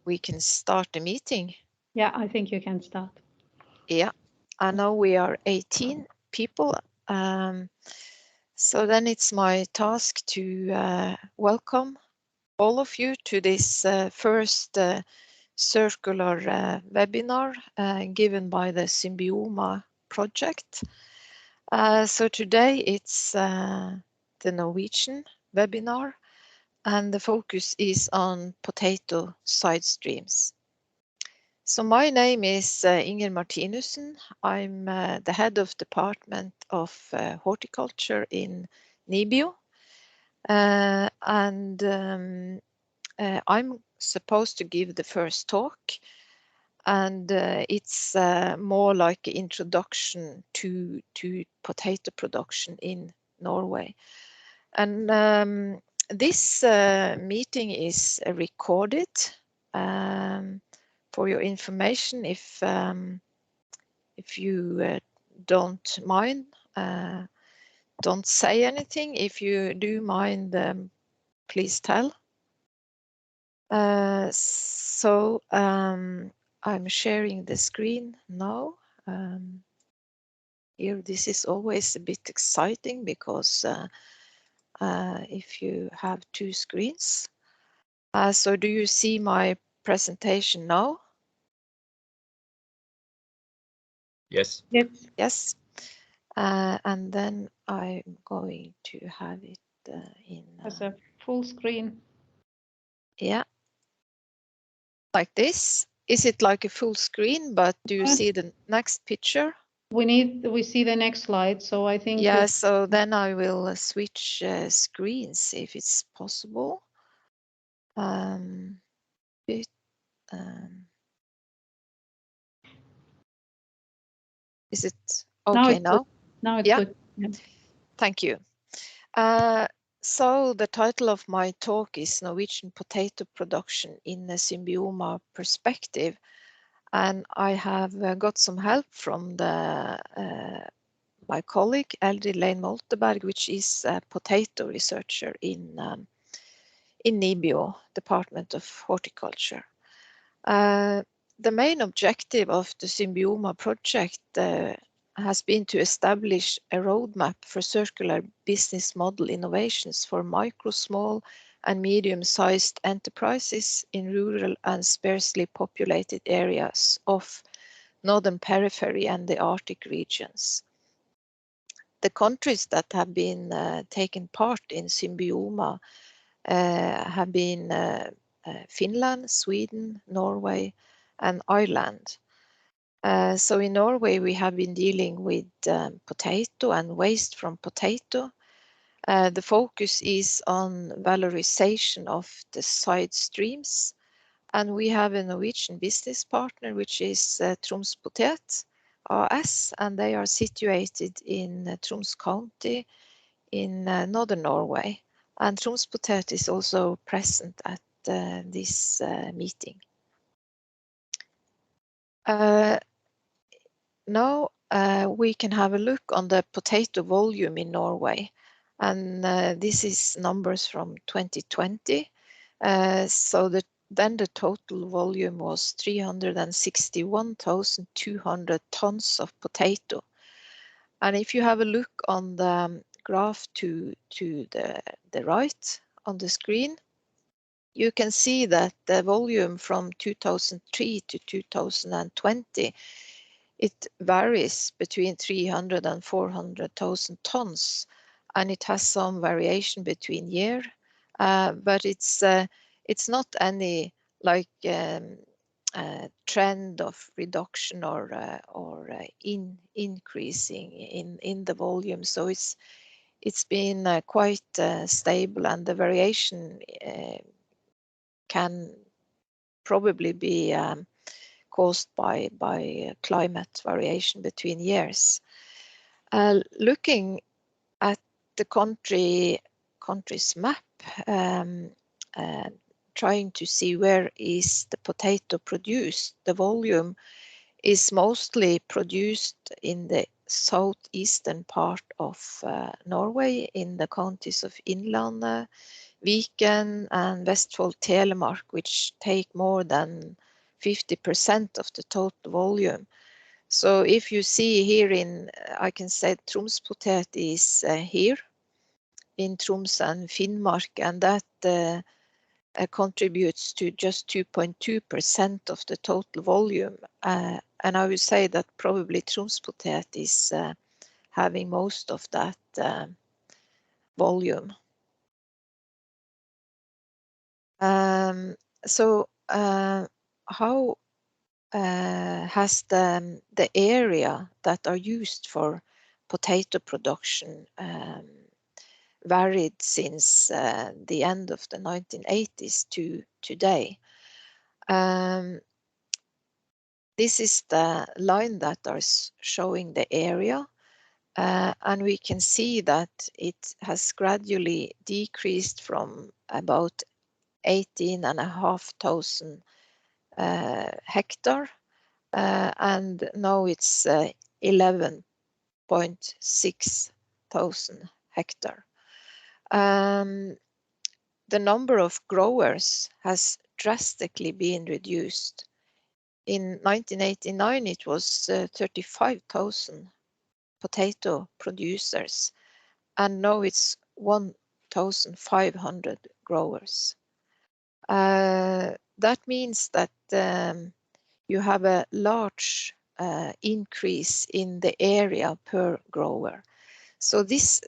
we can start the meeting. Yeah, I think you can start. Yeah, I know we are 18 people. So then it's my task to welcome all of you to this first circular webinar given by the SYMBIOMA project. So today it's the Norwegian webinar, and the focus is on potato side streams. So my name is Ingvild Martinussen. I'm the head of Department of Horticulture in NIBIO. And I'm supposed to give the first talk, and it's more like an introduction to potato production in Norway. And this meeting is recorded. For your information, if you don't mind, don't say anything. If you do mind, please tell. So I'm sharing the screen now. Here, this is always a bit exciting because if you have two screens. So do you see my presentation now? Yes. Yes. Yes. And then I'm going to have it in As a full screen. Yeah, like this. Is it like a full screen? But do you see the next picture? We see the next slide, so I think. Yeah, so then I will switch screens if it's possible. Is it okay now? Now it's good. Yeah. Thank you. So the title of my talk is Norwegian Potato Production in a SYMBIOMA Perspective. And I have got some help from my colleague Eldrid Lane Molteberg, which is a potato researcher in NIBIO, Department of Horticulture. The main objective of the SYMBIOMA project has been to establish a roadmap for circular business model innovations for micro, small and medium-sized enterprises in rural and sparsely populated areas of Northern Periphery and the Arctic regions. The countries that have been taken part in SYMBIOMA have been Finland, Sweden, Norway and Ireland. So in Norway we have been dealing with potato and waste from potato. The focus is on valorization of the side streams, and we have a Norwegian business partner which is Troms Potet AS, and they are situated in Troms County in northern Norway. And Troms Potet is also present at this meeting. Now we can have a look on the potato volume in Norway, and this is numbers from 2020. So then the total volume was 361,200 tons of potato. And if you have a look on the graph to the right on the screen, you can see that the volume from 2003 to 2020, it varies between 300 and 400,000 tons, and it has some variation between year, but it's not any like trend of reduction or increasing in the volume. So it's been quite stable, and the variation can probably be caused by climate variation between years. Looking at the country's map, trying to see where is the potato produced, the volume is mostly produced in the southeastern part of Norway, in the counties of Innlandet, Viken and Vestfold Telemark, which take more than 50% of the total volume. So if you see here in, I can say Tromspotet is here in Troms and Finnmark, and that contributes to just 2.2% of the total volume. And I would say that probably Tromspotet is having most of that volume. So how has the area that are used for potato production varied since the end of the 1980s to today? This is the line that is showing the area, and we can see that it has gradually decreased from about 18,500 hectare, and now it's 11.6 thousand hectare. The number of growers has drastically been reduced. In 1989, it was 35,000 potato producers, and now it's 1,500 growers. That means that you have a large increase in the area per grower. So this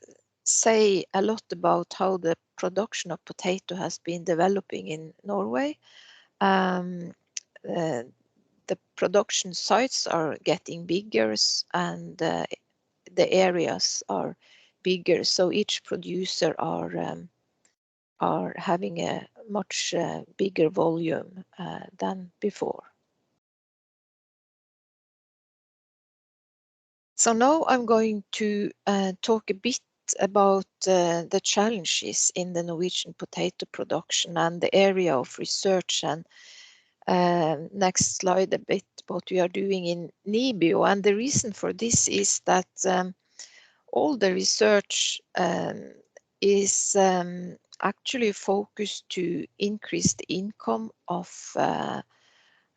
say a lot about how the production of potato has been developing in Norway. The production sites are getting bigger, and the areas are bigger, so each producer are having a much bigger volume than before. So now I'm going to talk a bit about the challenges in the Norwegian potato production and the area of research, and next slide a bit what we are doing in NIBIO. And the reason for this is that all the research is actually focused to increase the income of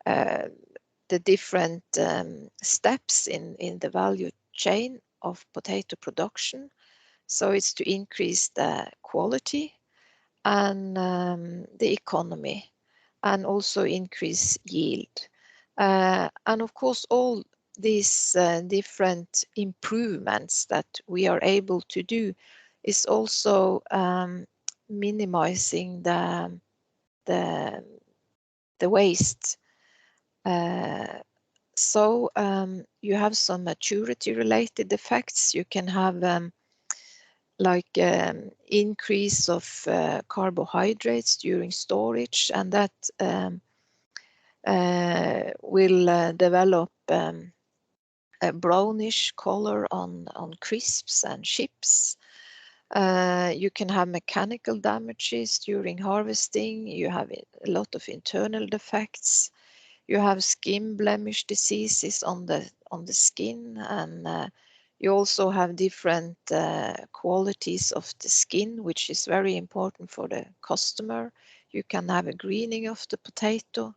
the different steps in the value chain of potato production. So it's to increase the quality and the economy, and also increase yield. And of course, all these different improvements that we are able to do is also minimizing the waste. So you have some maturity related effects. You can have like increase of carbohydrates during storage, and that will develop a brownish color on crisps and chips. You can have mechanical damages during harvesting. You have a lot of internal defects. You have skin blemish diseases on the skin, and you also have different qualities of the skin, which is very important for the customer. You can have a greening of the potato.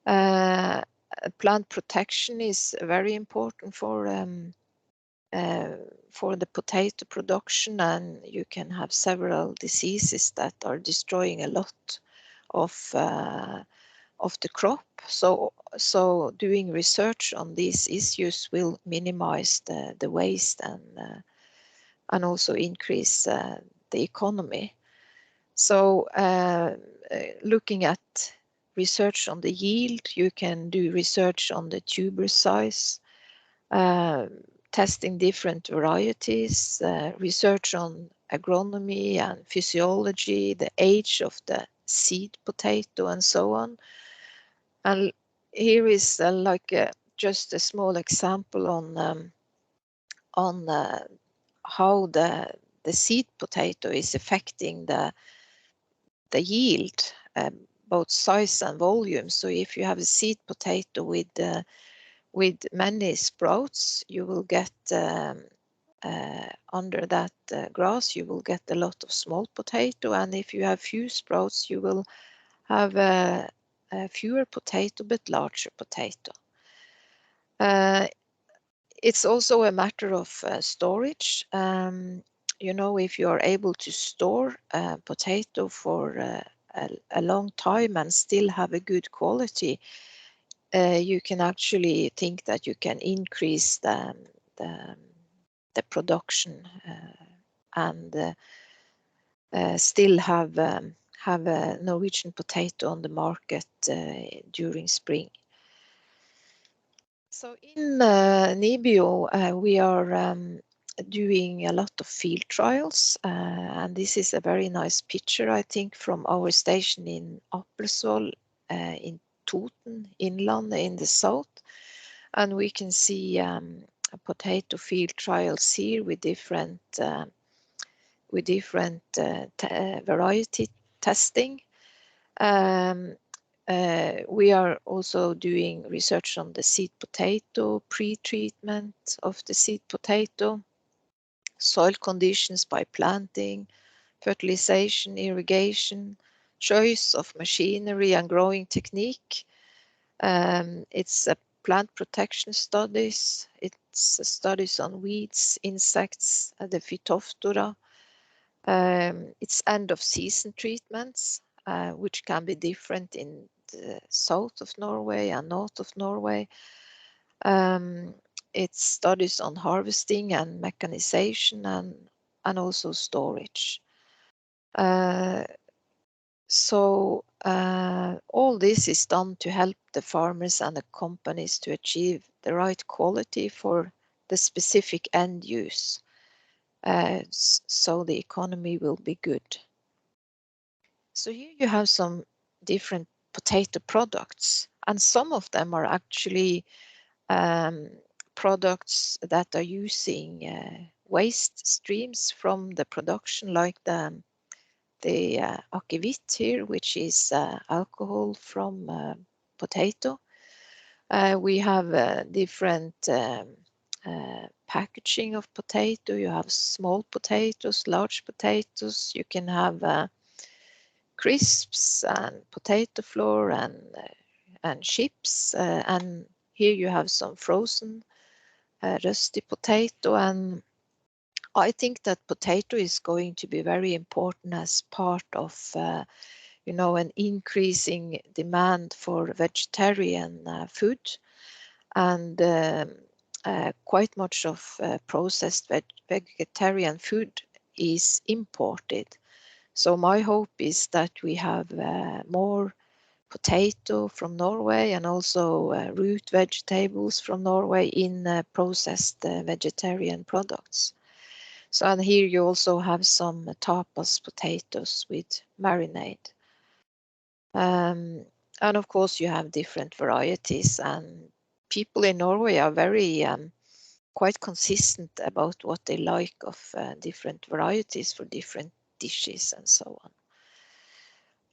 Plant protection is very important for the potato production, and you can have several diseases that are destroying a lot of the crop. So doing research on these issues will minimize the waste and also increase the economy. So looking at research on the yield, you can do research on the tuber size, testing different varieties, research on agronomy and physiology, the age of the seed potato, and so on. And here is just a small example on how the seed potato is affecting the yield, both size and volume. So if you have a seed potato with many sprouts, you will get under that grass you will get a lot of small potato, and if you have few sprouts you will have fewer potato but larger potato. It's also a matter of storage. You know, if you are able to store potato for a long time and still have a good quality, you can actually think that you can increase the production and still have a Norwegian potato on the market during spring. So in NIBIO we are doing a lot of field trials, and this is a very nice picture, I think, from our station in Appelsvoll in Toten inland in the south, and we can see potato field trials here with different variety testing. We are also doing research on the seed potato, pre-treatment of the seed potato, soil conditions by planting, fertilization, irrigation, choice of machinery and growing technique. It's a plant protection studies, it's studies on weeds, insects, the Phytophthora. It's end of season treatments, which can be different in the south of Norway and north of Norway. It's studies on harvesting and mechanization and also storage. So all this is done to help the farmers and the companies to achieve the right quality for the specific end use, so the economy will be good. So here you have some different potato products, and some of them are actually products that are using waste streams from the production, like the akevitt here, which is alcohol from potato. We have different packaging of potato. You have small potatoes, large potatoes. You can have crisps and potato flour and chips, and here you have some frozen rusty potato. And I think that potato is going to be very important as part of you know, an increasing demand for vegetarian food, and quite much of processed vegetarian food is imported. So my hope is that we have more potato from Norway and also root vegetables from Norway in processed vegetarian products. So, and here you also have some tapas potatoes with marinade. And of course you have different varieties, and people in Norway are very quite consistent about what they like of different varieties for different dishes and so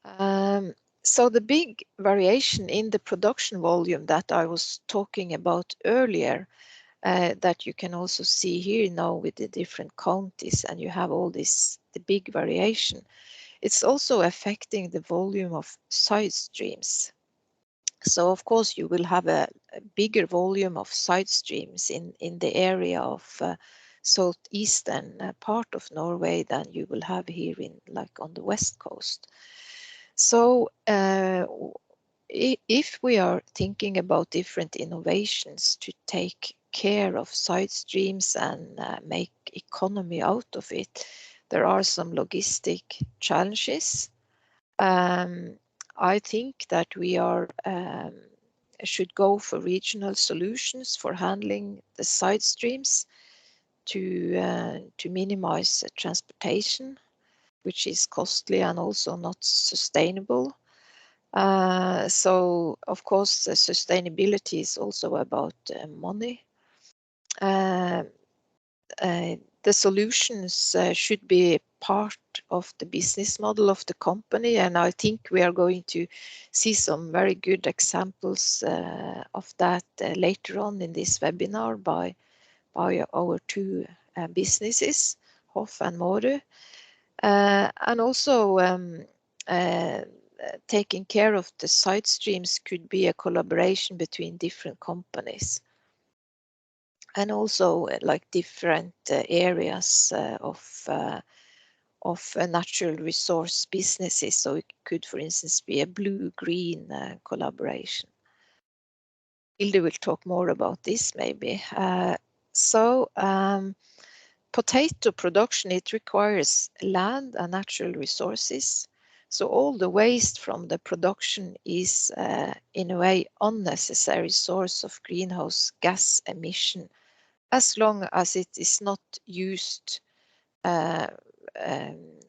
on. So the big variation in the production volume that I was talking about earlier, that you can also see here now with the different counties, and you have all this, the big variation. It's also affecting the volume of side streams. So of course you will have a bigger volume of side streams in the area of southeastern part of Norway than you will have here in, like, on the west coast. So if we are thinking about different innovations to take care of side streams and make economy out of it, there are some logistic challenges. I think that we are should go for regional solutions for handling the side streams to minimize transportation, which is costly and also not sustainable. So of course sustainability is also about money. The solutions should be part of the business model of the company, and I think we are going to see some very good examples of that later on in this webinar by our two businesses, HOFF and Maarud, and also taking care of the side streams could be a collaboration between different companies, and also like different areas of natural resource businesses. So it could, for instance, be a blue-green collaboration. Hilde will talk more about this maybe. Potato production, it requires land and natural resources. So all the waste from the production is in a way unnecessary source of greenhouse gas emission, as long as it is not used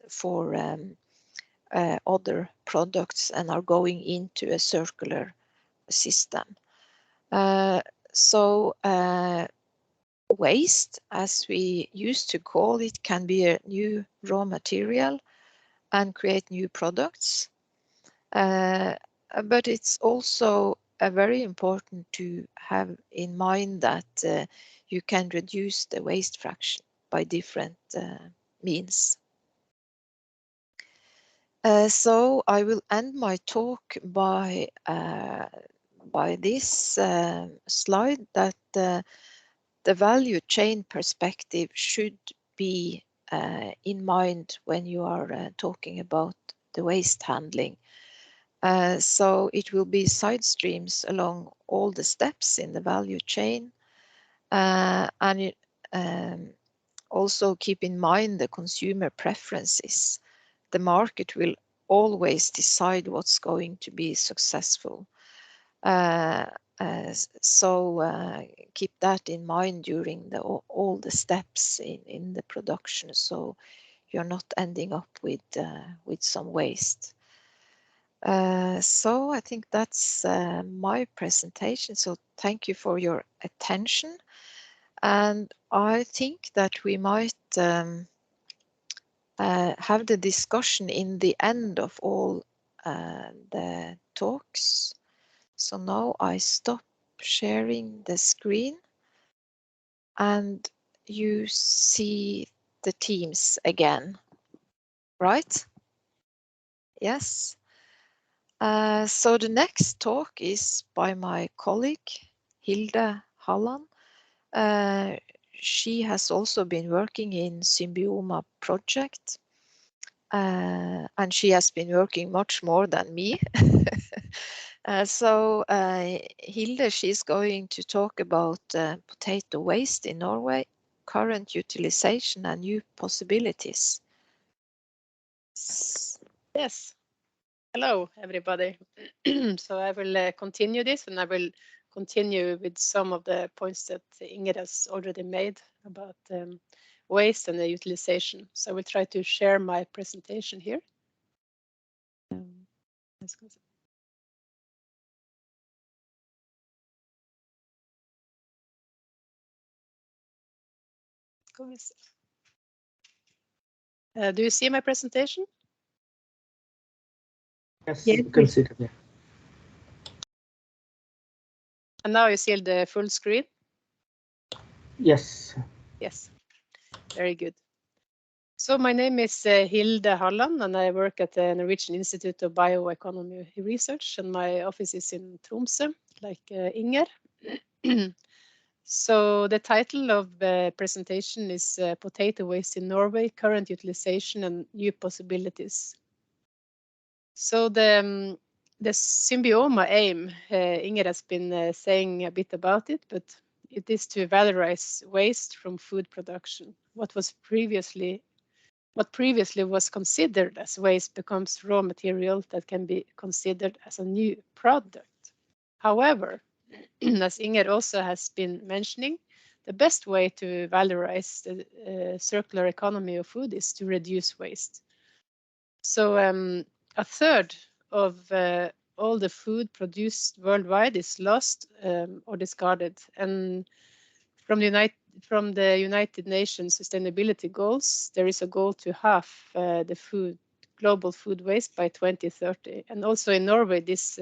for other products and are going into a circular system. Waste, as we used to call it, can be a new raw material and create new products. But it's also very important to have in mind that you can reduce the waste fraction by different means. So I will end my talk by this slide, that the value chain perspective should be in mind when you are talking about the waste handling. So it will be side streams along all the steps in the value chain, and also keep in mind the consumer preferences. The market will always decide what's going to be successful. So keep that in mind during all the steps in the production, so you're not ending up with some waste. So I think that's my presentation. So thank you for your attention, and I think that we might have the discussion in the end of all the talks. So now I stop sharing the screen and you see the teams again, right? Yes. So the next talk is by my colleague, Hilde Halland. She has also been working in SYMBIOMA project, and she has been working much more than me. Hilde, she's going to talk about potato waste in Norway, current utilization and new possibilities. Yes. Hello, everybody. So I will continue this, and I will continue with some of the points that Ingrid has already made about waste and the utilization. So I will try to share my presentation here. Do you see my presentation? Yes, you can see it again. And now you see the full screen? Yes. Yes, very good. So my name is Hilde Halland, and I work at the Norwegian Institute of Bioeconomy Research, and my office is in Tromsø, like Inger. So the title of the presentation is Potato Waste in Norway, Current Utilization and New Possibilities. So the SYMBIOMA aim, Inger has been saying a bit about it, but it is to valorize waste from food production. What previously was considered as waste becomes raw material that can be considered as a new product. However, as Inger also has been mentioning, the best way to valorize the circular economy of food is to reduce waste. So a third of all the food produced worldwide is lost or discarded. And from the United Nations Sustainability Goals, there is a goal to halve the global food waste by 2030. And also in Norway, this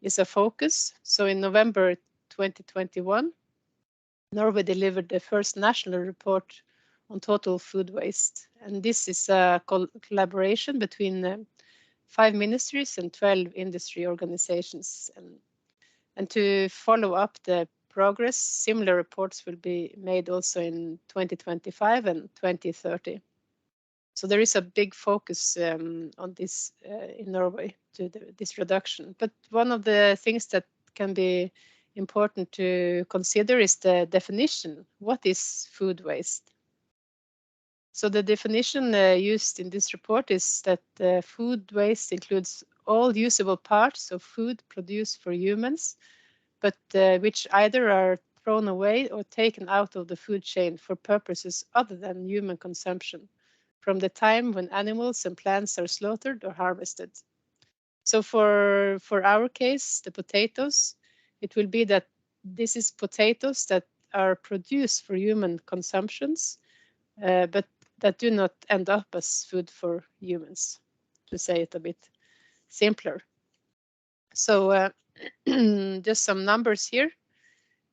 is a focus. So in November 2021, Norway delivered the first national report on total food waste. And this is a collaboration between 5 ministries and 12 industry organizations. And to follow up the progress, similar reports will be made also in 2025 and 2030. So there is a big focus on this in Norway to this reduction. But one of the things that can be important to consider is the definition. What is food waste? So the definition used in this report is that food waste includes all usable parts of food produced for humans, but which either are thrown away or taken out of the food chain for purposes other than human consumption, from the time when animals and plants are slaughtered or harvested. So for our case, the potatoes, it will be that this is potatoes that are produced for human consumptions, but that do not end up as food for humans, to say it a bit simpler. So just some numbers here.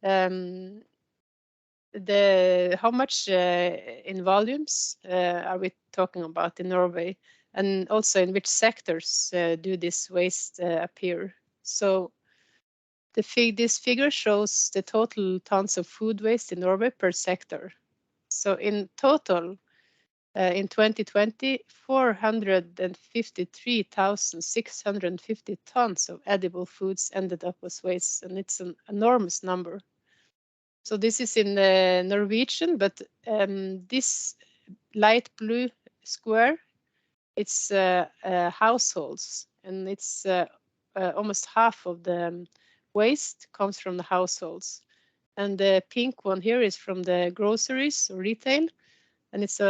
How much in volumes are we talking about in Norway, and also in which sectors do this waste appear? So this figure shows the total tons of food waste in Norway per sector. So in total, in 2020, 453,650 tons of edible foods ended up as waste, and it's an enormous number. So this is in Norwegian, but this light blue square, it's households, and it's almost half of the waste comes from the households. And the pink one here is from the groceries or retail, and it's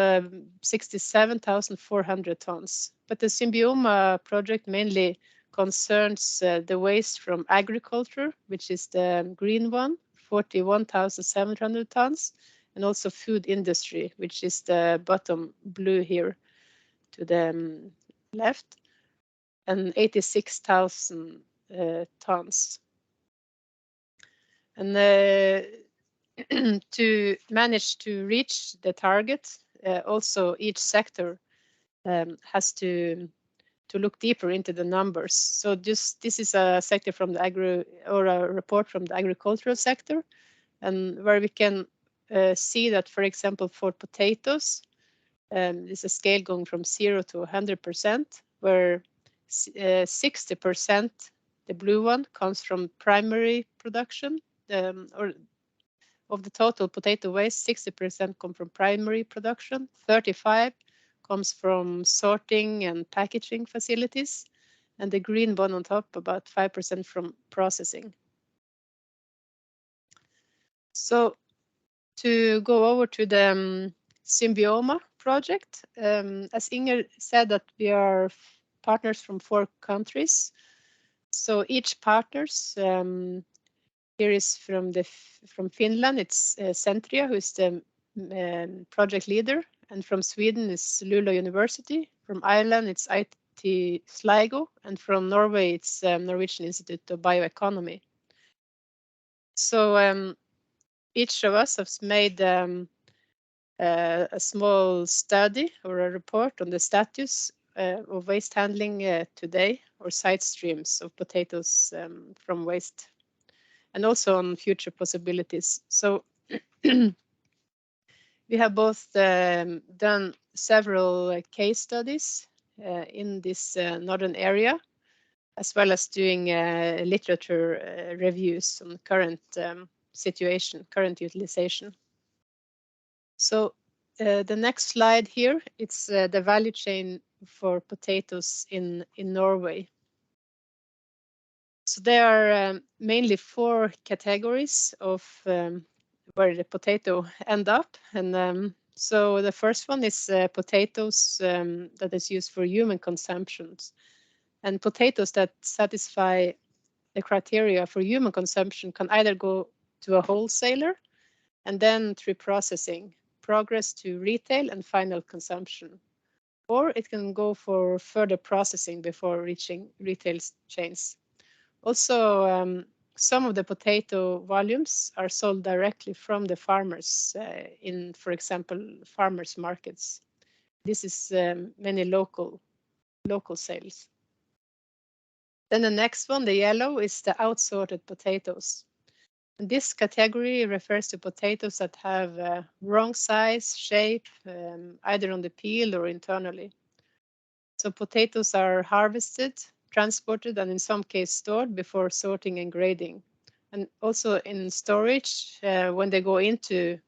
67,400 tons. But the SYMBIOMA project mainly concerns the waste from agriculture, which is the green one, 41,700 tons, and also food industry, which is the bottom blue here to the left, and 86,000 tons. And to manage to reach the target, also each sector has to look deeper into the numbers. So this is a sector from the a report from the agricultural sector, and where we can see that, for example, for potatoes, there's a scale going from 0 to 100%, where 60%, the blue one, comes from primary production, or of the total potato waste, 60% come from primary production, 35% comes from sorting and packaging facilities, and the green one on top, about 5% from processing. So to go over to the SYMBIOMA project, as Inger said, that we are partners from 4 countries. So each partners, here is from Finland, it's Centria, who is the project leader, and from Sweden is Luleå University. From Ireland, it's IT Sligo, and from Norway, it's Norwegian Institute of Bioeconomy. So each of us has made a small study or a report on the status of waste handling today, or side streams of potatoes from waste, and also on future possibilities. So we have both done several case studies in this northern area, as well as doing literature reviews on current situation, current utilization. So the next slide here, it's the value chain for potatoes in Norway. So there are mainly 4 categories of where the potato end up, and so the first one is potatoes that is used for human consumptions, and potatoes that satisfy the criteria for human consumption can either go to a wholesaler and then through processing progress to retail and final consumption, or it can go for further processing before reaching retail chains. Also, some of the potato volumes are sold directly from the farmers in, for example, farmers markets. This is many local sales. Then the next one, the yellow, is the outsorted potatoes. And this category refers to potatoes that have wrong size, shape, either on the peel or internally. So potatoes are harvested, transported, and in some cases stored before sorting and grading. And also in storage, when they go into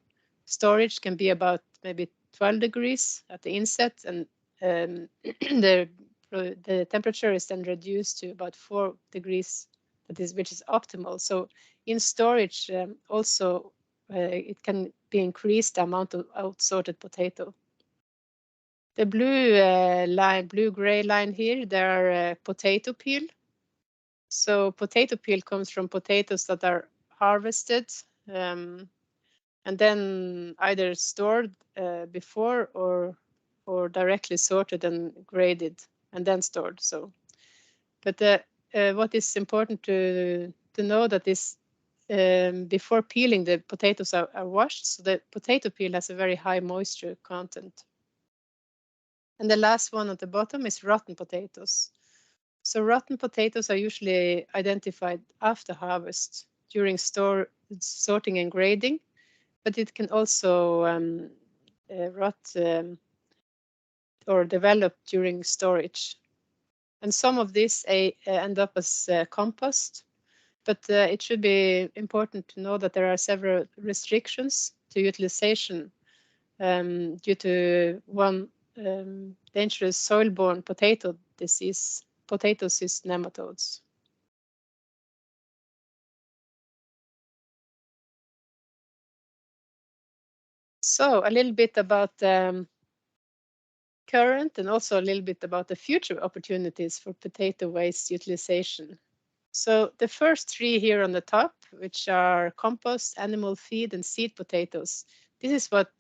storage, can be about maybe 12 degrees at the inset, and the temperature is then reduced to about 4 degrees, which is optimal. So in storage, also it can be increased the amount of outsorted potato. The blue-gray line here, they are potato peel. So potato peel comes from potatoes that are harvested and then either stored before or directly sorted and graded and then stored. So, but what is important to know that is before peeling, the potatoes are washed. So the potato peel has a very high moisture content. And the last one at the bottom is rotten potatoes. So rotten potatoes are usually identified after harvest during sorting and grading, but it can also rot or develop during storage. And some of these end up as compost, but it should be important to know that there are several restrictions to utilization due to one dangerous soil-borne potato disease, potato cyst nematodes. So a little bit about current and also a little bit about the future opportunities for potato waste utilization. So the first three here on the top, which are compost, animal feed, and seed potatoes, this is what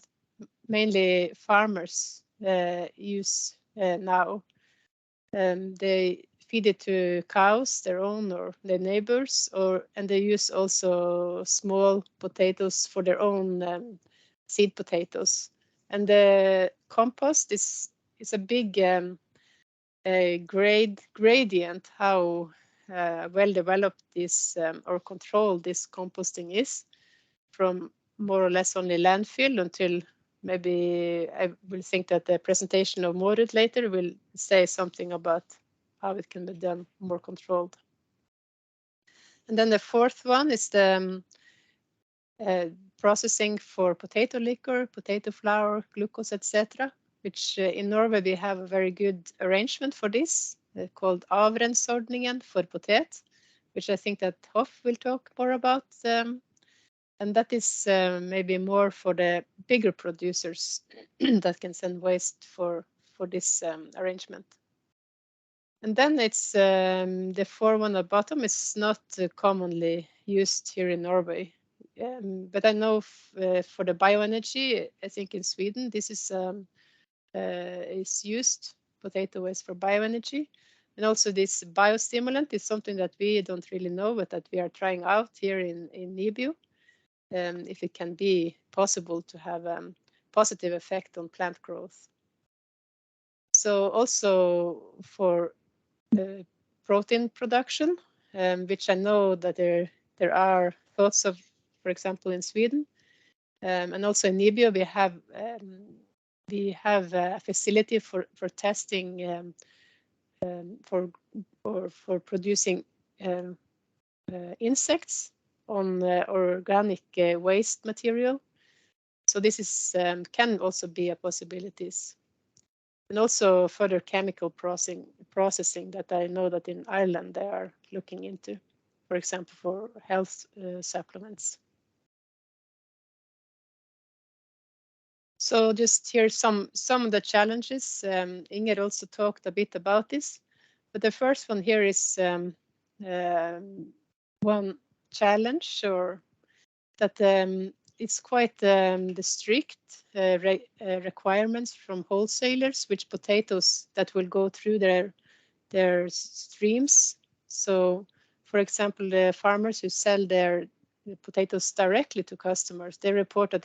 mainly farmers use now. They feed it to cows, their own or their neighbors, and they use also small potatoes for their own seed potatoes. And the compost is a big gradient how well developed this or controlled this composting is, from more or less only landfill until maybe I will think that the presentation of Maarud later will say something about how it can be done more controlled. And then the fourth one is the processing for potato liquor, potato flour, glucose, etc., which in Norway we have a very good arrangement for this called avrensorningen for potet, which I think that HOFF will talk more about. And that is maybe more for the bigger producers that can send waste for this arrangement. And then it's the fourth one at the bottom is not commonly used here in Norway. But I know for the bioenergy, I think in Sweden, this is used, potato waste for bioenergy. And also this biostimulant is something that we don't really know, but that we are trying out here in NIBIO. If it can be possible to have a positive effect on plant growth. So also for protein production, which I know that there are thoughts of, for example, in Sweden, and also in NIBIO we have a facility for testing for producing insects on organic waste material. So this is can also be a possibilities. And also further chemical processing that I know that in Ireland they are looking into, for example, for health supplements. So just here some of the challenges. Inger also talked a bit about this, but the first one here is one challenge, or that it's quite the strict requirements from wholesalers, which potatoes that will go through their streams. So for example, the farmers who sell their potatoes directly to customers, they report that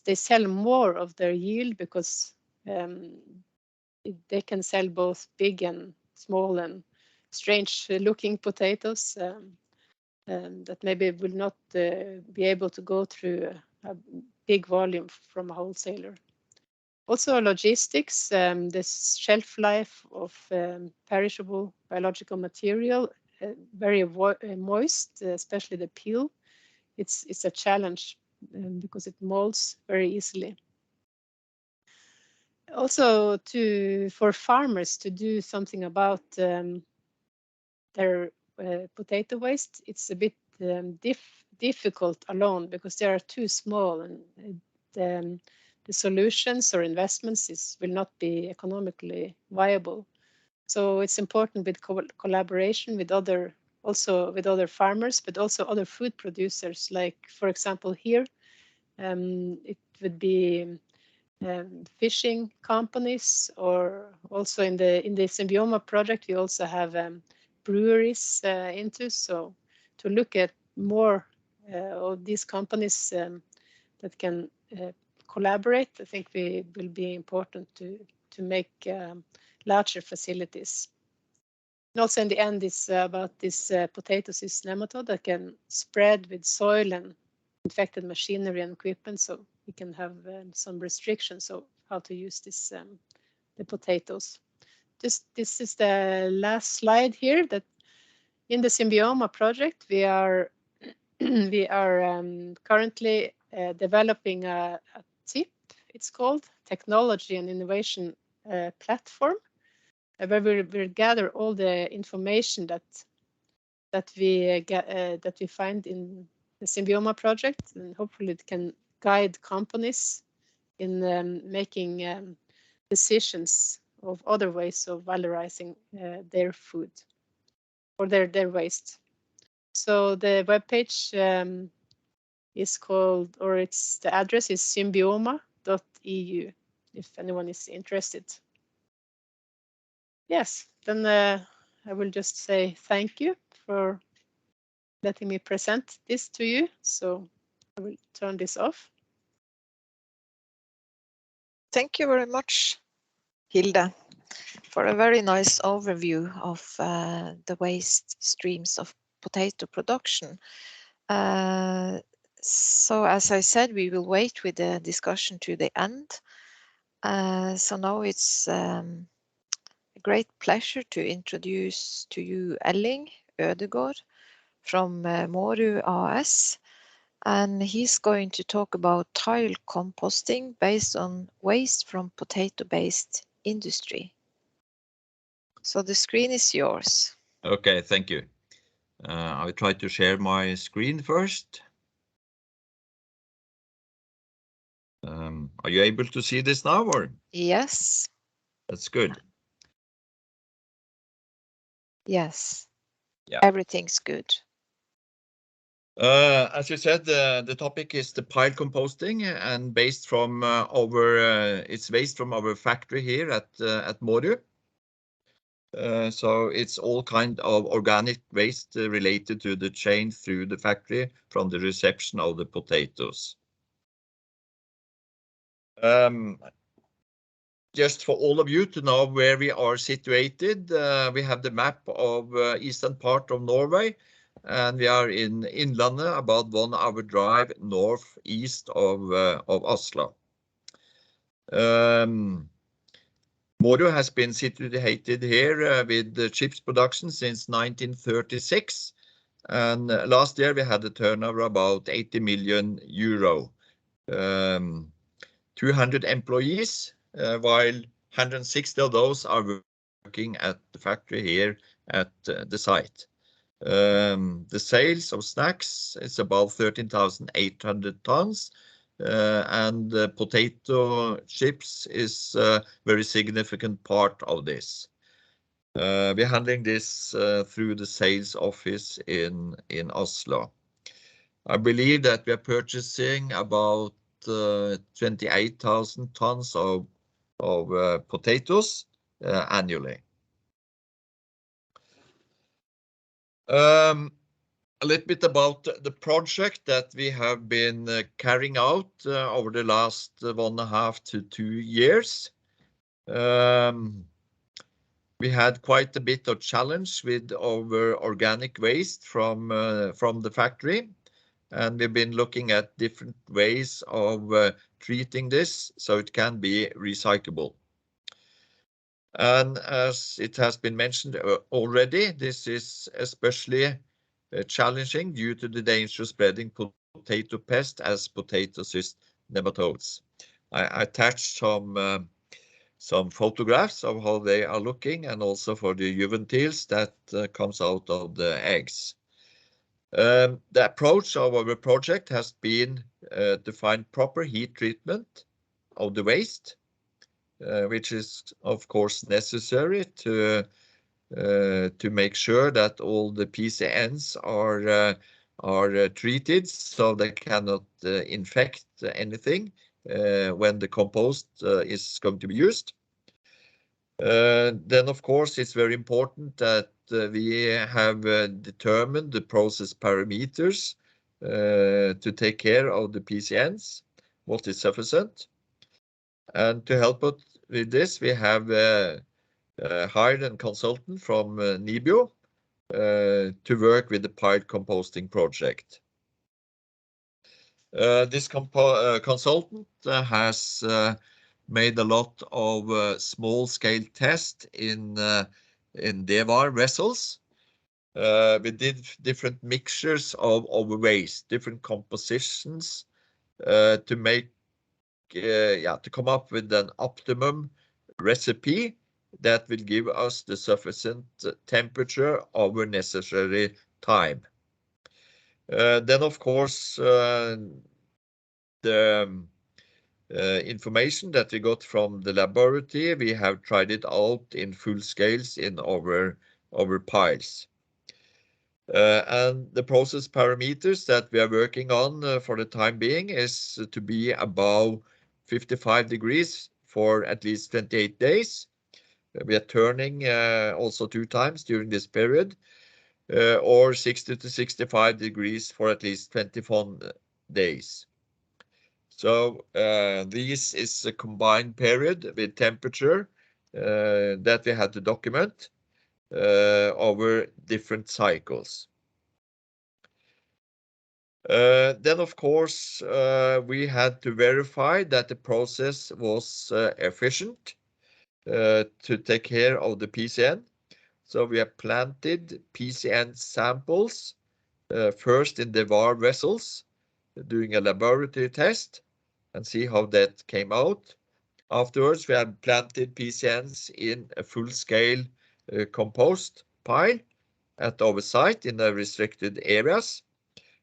they sell more of their yield because they can sell both big and small and strange looking potatoes that maybe will not be able to go through a big volume from a wholesaler. Also logistics, the shelf life of perishable biological material, very moist, especially the peel. It's a challenge because it molds very easily. Also for farmers to do something about their potato waste, it's a bit difficult alone because they are too small, and the solutions or investments will not be economically viable. So it's important with collaboration with other farmers, but also other food producers. Like, for example, here it would be fishing companies, or also in the SYMBIOMA project we also have breweries into. So to look at more of these companies that can collaborate, I think we will be important to make larger facilities. And also in the end, it's about this potato cyst nematode that can spread with soil and infected machinery and equipment. So we can have some restrictions of how to use this the potatoes. This is the last slide here. That in the SYMBIOMA project we are currently developing a TIP. It's called Technology and Innovation Platform, where we will gather all the information that we find in the SYMBIOMA project, and hopefully it can guide companies in making decisions of other ways of valorizing their food or their waste. So the webpage is called, or the address is symbioma.eu if anyone is interested. Yes, then I will just say thank you for letting me present this to you. So I will turn this off. Thank you very much, Hilde, for a very nice overview of the waste streams of potato production. So as I said, we will wait with the discussion to the end. So now it's a great pleasure to introduce to you Elling Ødegaard from Maarud AS. And he's going to talk about tile composting based on waste from potato-based industry. So the screen is yours. Okay, thank you. I will try to share my screen first. Are you able to see this now, or? Yes. That's good. Yes. Yeah. Everything's good. As you said, the topic is the pile composting, and based from it's waste from our factory here at Maarud. So it's all kind of organic waste related to the chain through the factory from the reception of the potatoes. Just for all of you to know where we are situated, we have the map of eastern part of Norway, and we are in Innlandet, about 1 hour drive northeast of Oslo. Maarud has been situated here with the chips production since 1936, and last year we had a turnover about 80 million euro. 200 employees, while 160 of those are working at the factory here at the site. The sales of snacks is about 13,800 tons, and potato chips is a very significant part of this. We're handling this through the sales office in Oslo. I believe that we are purchasing about 28,000 tons of potatoes annually. A little bit about the project that we have been carrying out over the last 1.5 to 2 years. We had quite a bit of challenge with our organic waste from the factory, and we've been looking at different ways of treating this so it can be recyclable. And as it has been mentioned already, this is especially challenging due to the danger of spreading potato pest as potato cyst nematodes. I attached some photographs of how they are looking, and also for the juveniles that comes out of the eggs. The approach of our project has been to find proper heat treatment of the waste, which is of course necessary to make sure that all the PCNs are treated so they cannot infect anything when the compost is going to be used. Then of course it's very important that we have determined the process parameters to take care of the PCNs, what is sufficient. And to help us with this, we have hired a consultant from NIBIO to work with the pilot composting project. This consultant has made a lot of small-scale tests in DEVAR vessels. We did different mixtures of waste, different compositions to make to come up with an optimum recipe that will give us the sufficient temperature over necessary time. Then of course the information that we got from the laboratory, we have tried it out in full scales in our piles. And the process parameters that we are working on for the time being is to be above 55 degrees for at least 28 days. We are turning also 2 times during this period, or 60 to 65 degrees for at least 21 days. So this is a combined period with temperature that we had to document over different cycles. Then of course we had to verify that the process was efficient to take care of the PCN. So we have planted PCN samples first in the DEVAR vessels, doing a laboratory test and see how that came out. Afterwards, we have planted PCNs in a full-scale compost pile at our site in the restricted areas,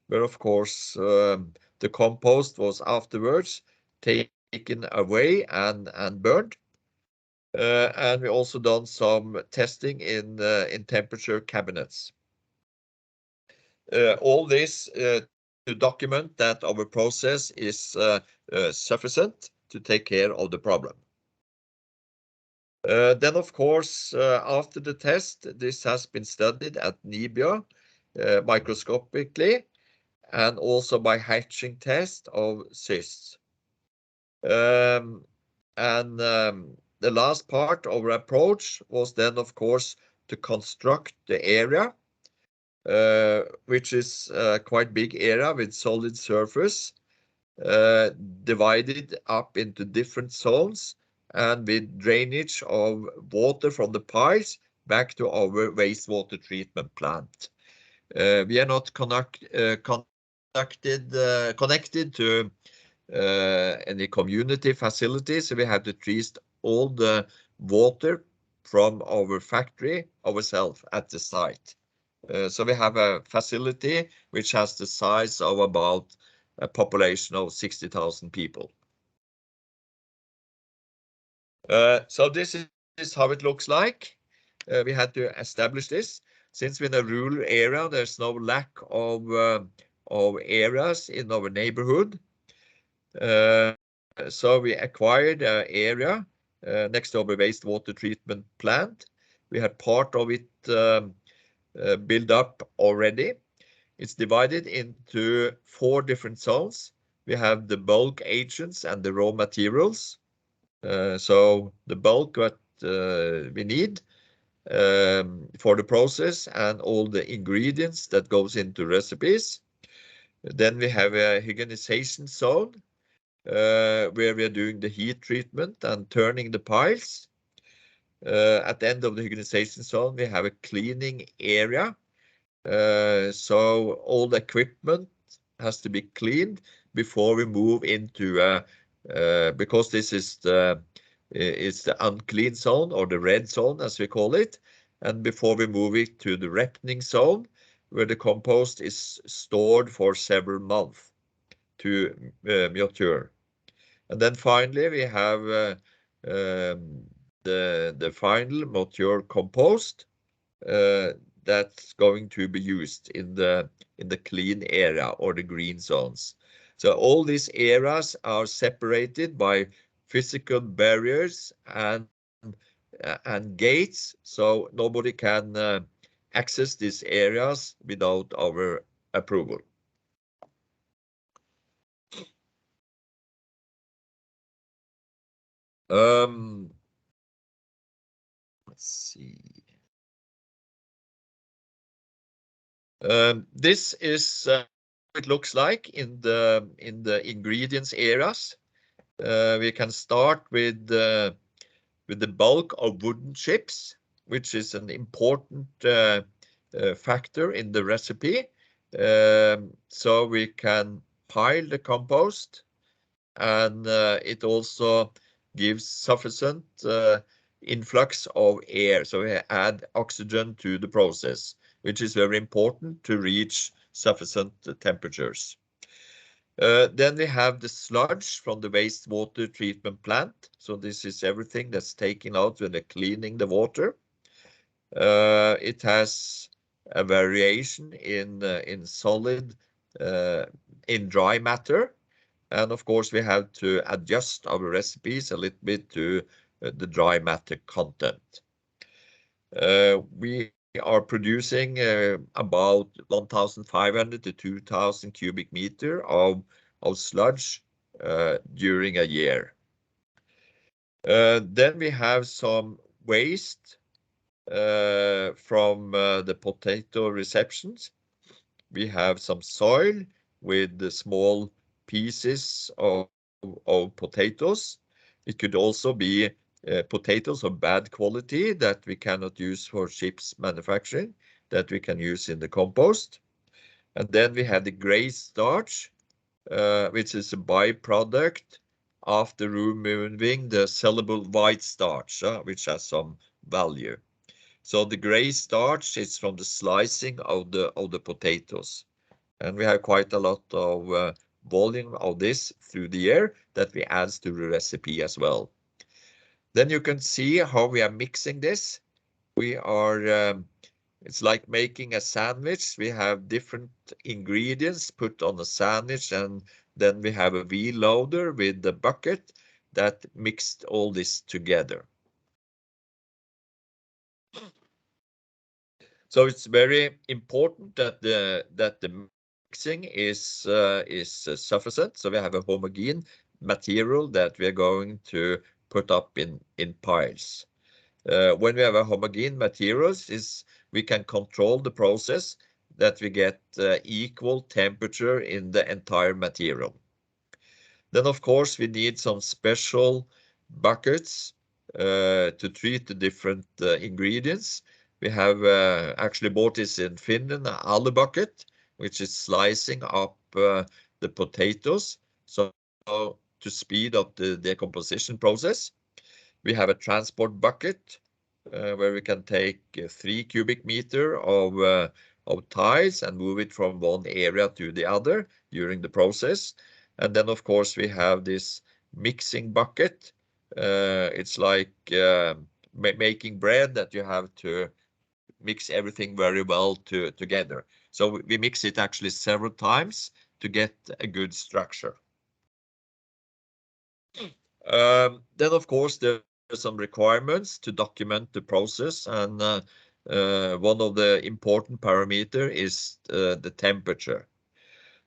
where of course the compost was afterwards taken away and burned. And we also done some testing in temperature cabinets. All this to document that our process is sufficient to take care of the problem. Then of course after the test, this has been studied at NIBIO microscopically, and also by hatching test of cysts. The last part of our approach was then, of course, to construct the area, which is a quite big area with solid surface, divided up into different zones and with drainage of water from the piles back to our wastewater treatment plant. We are not connected to any community facilities, so we have to treat all the water from our factory ourselves at the site. So we have a facility which has the size of about a population of 60,000 people. So this is how it looks like. We had to establish this. Since we're in a rural area, there's no lack of areas in our neighborhood. So we acquired an area next to our wastewater treatment plant. We had part of it built up already. It's divided into 4 different zones. We have the bulk agents and the raw materials. So the bulk that we need for the process and all the ingredients that goes into recipes. Then we have a hygienization zone where we are doing the heat treatment and turning the piles. At the end of the hygienization zone, we have a cleaning area. So all the equipment has to be cleaned before we move into because this is the unclean zone, or the red zone as we call it, and before we move it to the ripening zone where the compost is stored for several months to mature. And then finally we have the final mature compost that's going to be used in the clean area or the green zones. So all these areas are separated by physical barriers and gates, so nobody can access these areas without our approval. Let's see. This is what it looks like in the ingredients areas. We can start with the bulk of wooden chips, which is an important factor in the recipe. So we can pile the compost, and it also gives sufficient influx of air. So we add oxygen to the process, which is very important to reach sufficient temperatures. Then we have the sludge from the wastewater treatment plant. So this is everything that's taken out when they're cleaning the water. It has a variation in solid, in dry matter. And of course, we have to adjust our recipes a little bit to the dry matter content. We are producing about 1,500 to 2,000 cubic meter of sludge during a year. Then we have some waste from the potato receptions. We have some soil with the small pieces of potatoes. It could also be potatoes of bad quality that we cannot use for chips manufacturing, that we can use in the compost. And then we have the gray starch, which is a byproduct after removing the soluble white starch, which has some value. So the gray starch is from the slicing of the potatoes. And we have quite a lot of volume of this through the year that we add to the recipe as well. Then you can see how we are mixing this. We are, it's like making a sandwich. We have different ingredients put on the sandwich, and then we have a wheel loader with the bucket that mixed all this together. So it's very important that the mixing is sufficient. So we have a homogeneous material that we are going to put up in piles. When we have a homogeneous materials, we can control the process that we get equal temperature in the entire material. Then of course we need some special buckets to treat the different ingredients. We have actually bought this in Finland, an alu bucket, which is slicing up the potatoes, so to speed up the decomposition process. We have a transport bucket where we can take 3 cubic meter of tiles and move it from one area to the other during the process. And then of course we have this mixing bucket. It's like making bread, that you have to mix everything very well together. So we mix it actually several times to get a good structure. Then of course there are some requirements to document the process, and one of the important parameter is the temperature.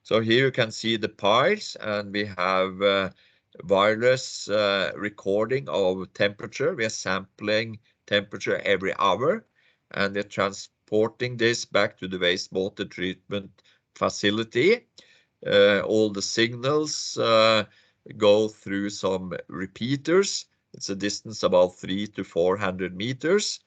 So here you can see the piles, and we have wireless recording of temperature. We are sampling temperature every hour, and we're transporting this back to the wastewater treatment facility. All the signals go through some repeaters. It's a distance about 300 to 400 meters,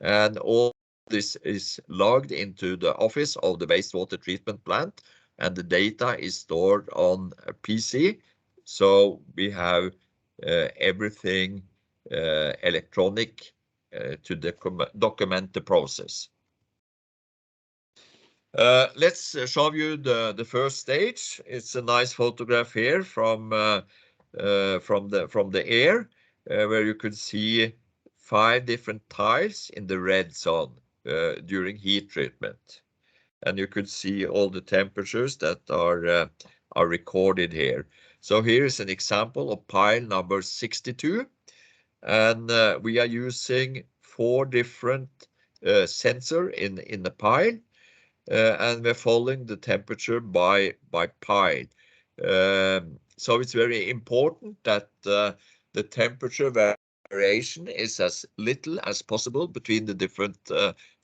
and all this is logged into the office of the wastewater treatment plant, and the data is stored on a PC. So we have everything electronic to document the process. Let's show you the first stage. It's a nice photograph here from the air, where you could see 5 different tiles in the red zone during heat treatment, and you could see all the temperatures that are recorded here. So here is an example of pile number 62, and we are using 4 different sensors in the pile. And we're following the temperature by pile. So it's very important that the temperature variation is as little as possible between the different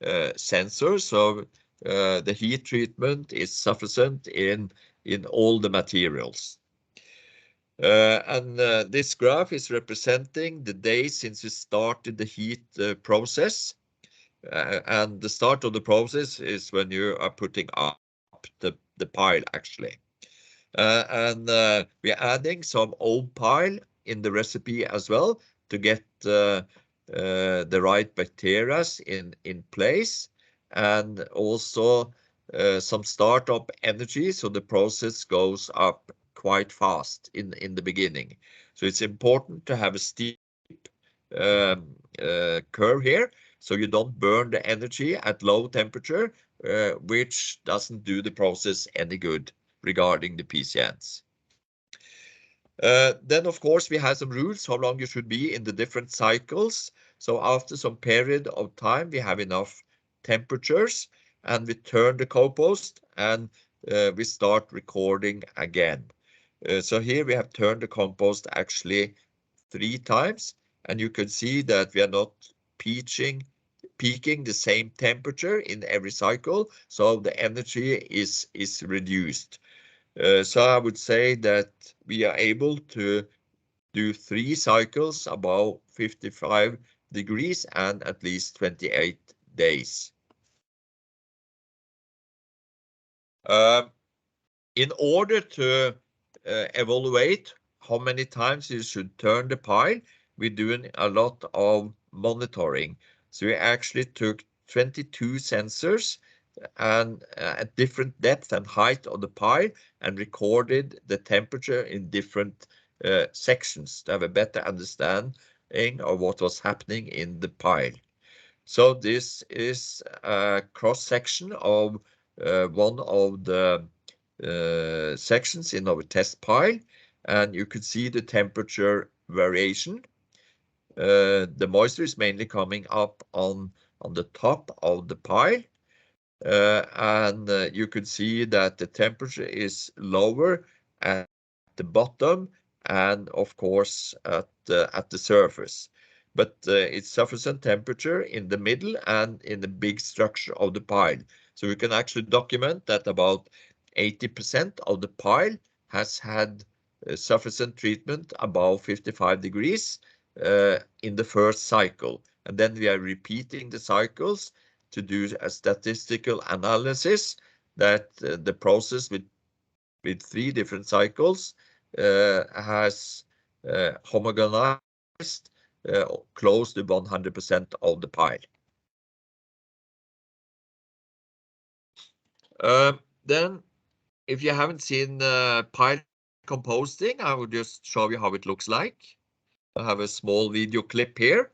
sensors. So the heat treatment is sufficient in all the materials. This graph is representing the days since we started the heat process. And the start of the process is when you are putting up the pile, actually. We're adding some old pile in the recipe as well to get the right bacteria in place, and also some startup energy, so the process goes up quite fast in the beginning. So it's important to have a steep curve here, so you don't burn the energy at low temperature, which doesn't do the process any good regarding the PCNs. Then, of course, we have some rules how long you should be in the different cycles. So after some period of time, we have enough temperatures, and we turn the compost, and we start recording again. So here we have turned the compost actually 3 times, and you can see that we are not peaking the same temperature in every cycle, so the energy is reduced. So I would say that we are able to do 3 cycles above 55 degrees and at least 28 days. In order to evaluate how many times you should turn the pile, we're doing a lot of monitoring. So we actually took 22 sensors and at different depth and height of the pile, and recorded the temperature in different sections to have a better understanding of what was happening in the pile. So this is a cross-section of one of the sections in our test pile, and you could see the temperature variation. The moisture is mainly coming up on the top of the pile, and you could see that the temperature is lower at the bottom and of course at the surface, but it's sufficient temperature in the middle and in the big structure of the pile. So we can actually document that about 80% of the pile has had sufficient treatment above 55 degrees in the first cycle, and then we are repeating the cycles to do a statistical analysis that the process with 3 different cycles has homogenized close to 100% of the pile. Then, if you haven't seen pile composting, I will just show you how it looks like. I have a small video clip here.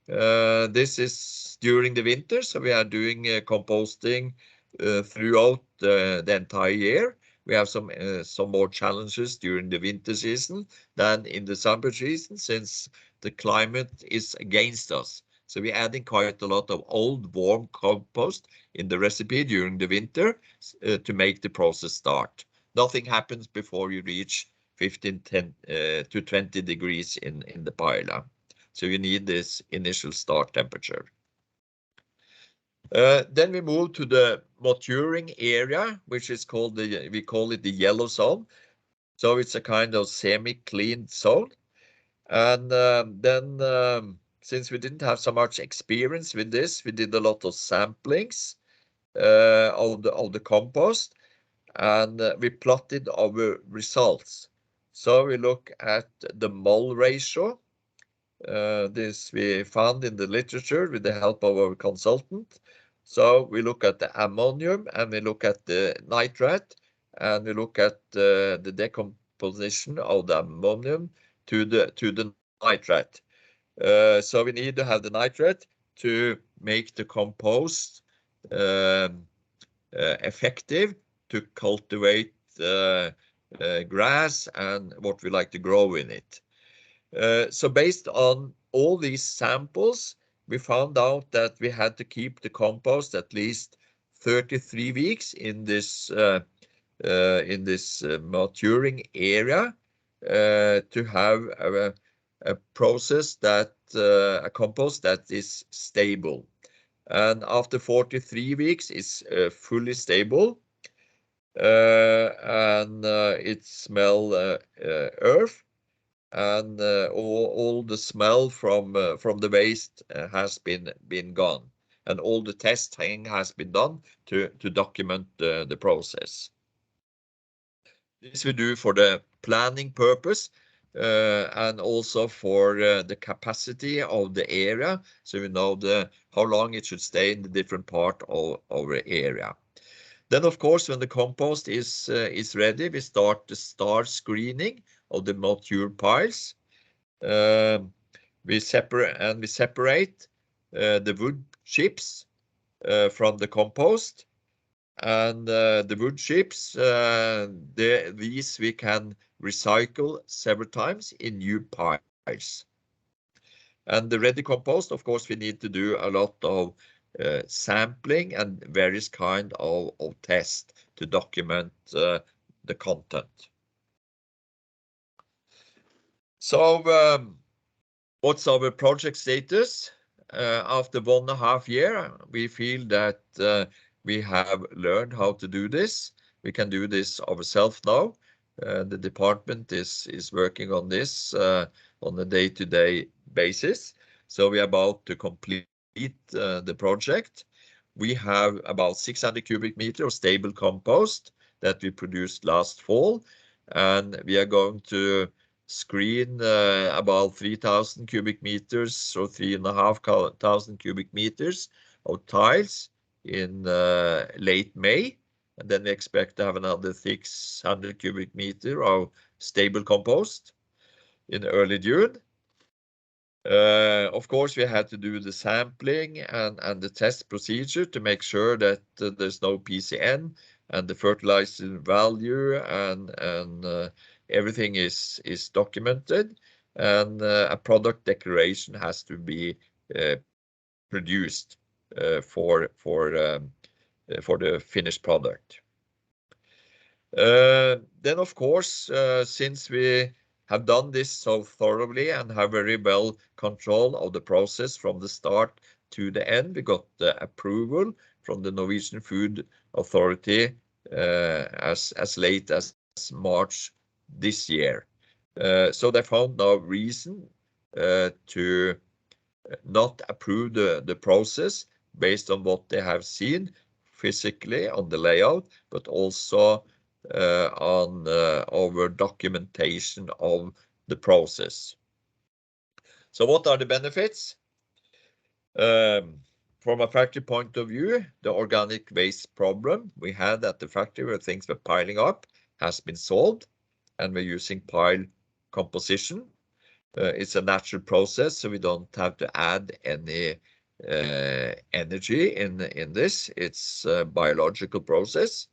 This is during the winter, so we are doing composting throughout the entire year. We have some more challenges during the winter season than in the summer season, since the climate is against us. So we're adding quite a lot of old warm compost in the recipe during the winter to make the process start. Nothing happens before you reach 15 to 20 degrees in the pile. So you need this initial start temperature. Then we move to the maturing area, which is called we call it the yellow zone. So it's a kind of semi-clean zone. And since we didn't have so much experience with this, we did a lot of samplings of the compost, and we plotted our results. So we look at the mole ratio. This we found in the literature with the help of our consultant. So we look at the ammonium, and we look at the nitrate, and we look at the decomposition of the ammonium to the nitrate. So we need to have the nitrate to make the compost effective to cultivate grass and what we like to grow in it. So based on all these samples, we found out that we had to keep the compost at least 33 weeks in this maturing area to have a process that a compost that is stable. And after 43 weeks, it's fully stable, and it smells earth, and all the smell from the waste has been gone, and all the testing has been done to document the process. This we do for the planning purpose and also for the capacity of the area, so we know how long it should stay in the different part of our area. Then, of course, when the compost is ready, we start the star screening of the mature piles. We separate the wood chips from the compost. And the wood chips, these we can recycle several times in new piles. And the ready compost, of course, we need to do a lot of sampling and various kind of tests to document the content. So what's our project status? After 1.5 years, we feel that we have learned how to do this. We can do this ourselves now. The department is working on this on a day-to-day basis. So we are about to complete the project. We have about 600 cubic meters of stable compost that we produced last fall, and we are going to screen about 3,000 cubic meters or 3,500 cubic meters of tiles in late May, and then we expect to have another 600 cubic meter of stable compost in early June. Of course, we had to do the sampling and the test procedure to make sure that there's no PCN and the fertilizer value and everything is documented, and a product declaration has to be produced for the finished product. Then, of course, since we have done this so thoroughly and have very well control of the process from the start to the end, we got the approval from the Norwegian Food Authority as late as March this year. So they found no reason to not approve the process based on what they have seen physically on the layout, but also on our documentation of the process. So what are the benefits? From a factory point of view, the organic waste problem we had at the factory where things were piling up has been solved, and we're using pile composition. It's a natural process, so we don't have to add any energy in this. It's a biological process.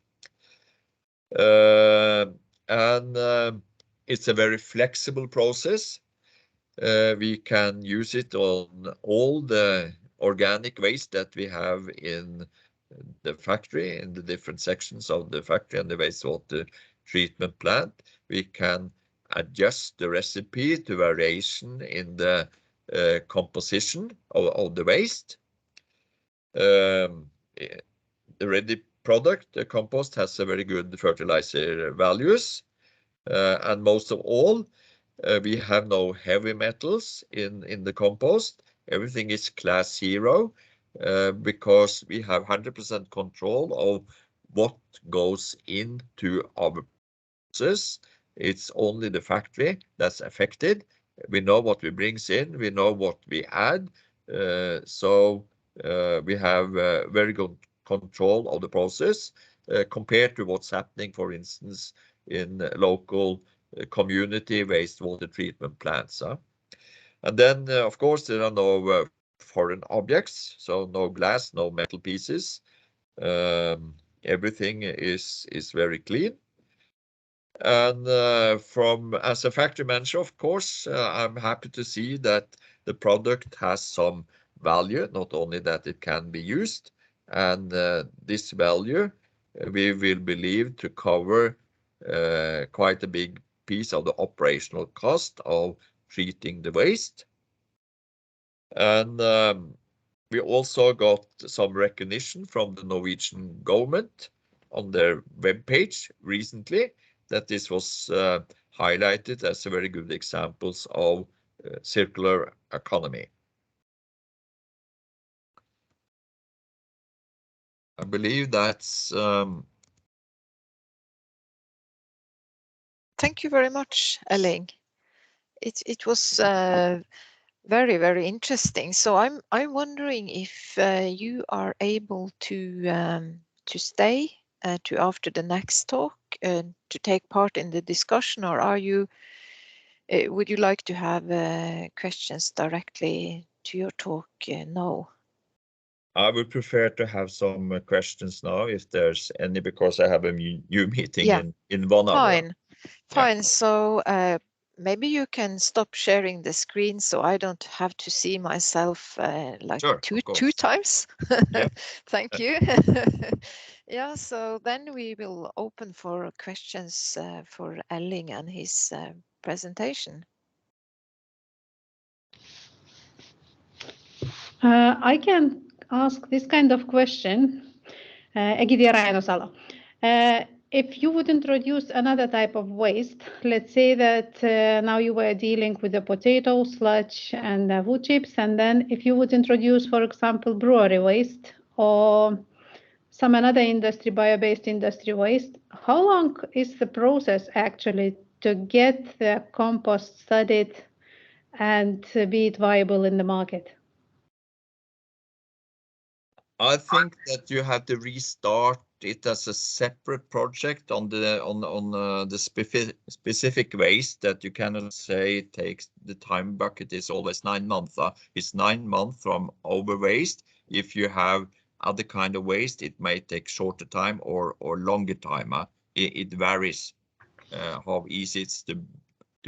And it's a very flexible process. We can use it on all the organic waste that we have in the factory, in the different sections of the factory and the wastewater treatment plant. We can adjust the recipe to variation in the composition of the waste. The ready product, the compost, has a very good fertilizer values. And most of all, we have no heavy metals in the compost. Everything is class 0 because we have 100% control of what goes into our process. It's only the factory that's affected. We know what we brings in, we know what we add, so we have very good control of the process compared to what's happening, for instance, in local community wastewater treatment plants. And then, of course, there are no foreign objects, so no glass, no metal pieces. Everything is very clean. And as a factory manager, of course, I'm happy to see that the product has some value, not only that it can be used, and this value we will believe to cover quite a big piece of the operational cost of treating the waste. And we also got some recognition from the Norwegian government on their webpage recently that this was highlighted as a very good examples of circular economy. I believe that's Thank you very much, Elling. It was very, very interesting. So I'm wondering if you are able to stay to after the next talk to take part in the discussion, or are you? Would you like to have questions directly to your talk now? I would prefer to have some questions now, if there's any, because I have a new meeting in 1 hour. Fine. Fine. So maybe you can stop sharing the screen so I don't have to see myself like Sure, two times. Yeah. Thank you. Yeah, so then we will open for questions for Elling and his presentation. I can ask this kind of question, Egidia Rainosalo. If you would introduce another type of waste, let's say that now you were dealing with the potato, sludge, and wood chips, and then if you would introduce, for example, brewery waste or some another industry, bio-based industry waste, how long is the process actually to get the compost studied and be it viable in the market? I think that you have to restart it as a separate project on the specific waste, that you cannot say it takes the time bucket is always 9 months. It's 9 months from over waste. If you have other kind of waste, it may take shorter time or longer time. It varies how easy it's to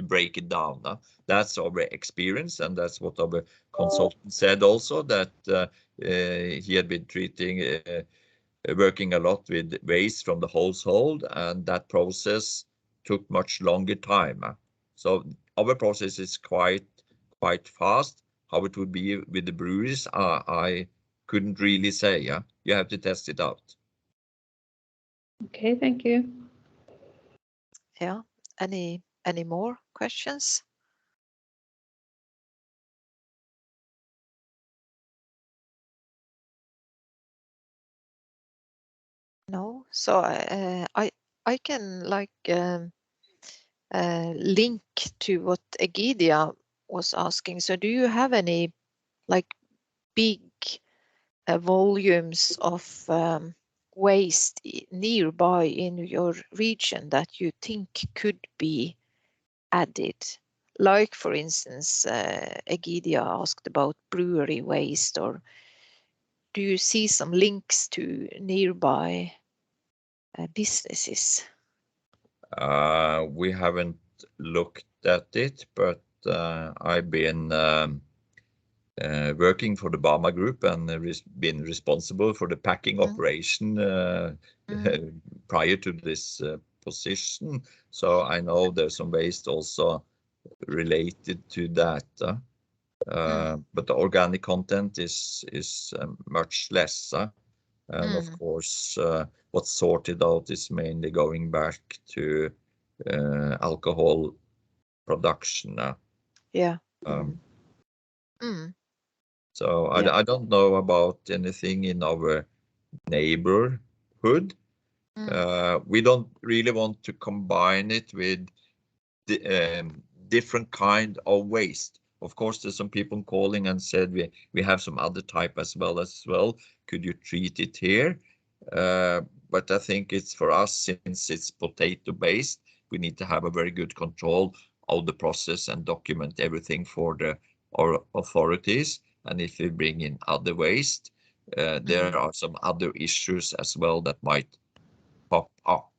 break it down. That's our experience, and that's what our consultant said also, that he had been working a lot with waste from the household, and that process took much longer time. So our process is quite fast. How it would be with the breweries, I couldn't really say. You have to test it out. Okay, thank you. Yeah, any more questions? No, so I can like link to what Egidia was asking. So do you have any like big volumes of waste nearby in your region that you think could be added? Like, for instance, Egidia asked about brewery waste, or do you see some links to nearby businesses? We haven't looked at it, but I've been working for the Bama Group and been responsible for the packing operation prior to this position. So I know there's some waste also related to that. But the organic content is much less. And of course, what's sorted out is mainly going back to alcohol production. Yeah. So Yeah. I don't know about anything in our neighborhood. We don't really want to combine it with the, different kind of waste. Of course, there's some people calling and said we have some other type as well. Could you treat it here? But I think it's for us, since it's potato based, we need to have a very good control of the process and document everything for our authorities. And if we bring in other waste, there are some other issues as well that might pop up.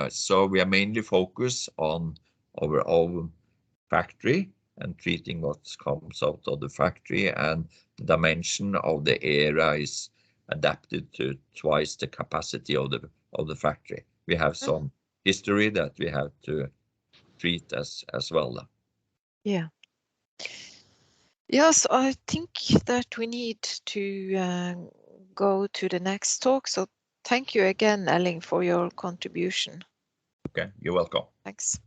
So we are mainly focused on our own factory and treating what comes out of the factory, and the dimension of the area is adapted to twice the capacity of the factory. We have some history that we have to treat as well. Yeah. Yes, I think that we need to go to the next talk. So thank you again, Elling, for your contribution. Okay, you're welcome. Thanks.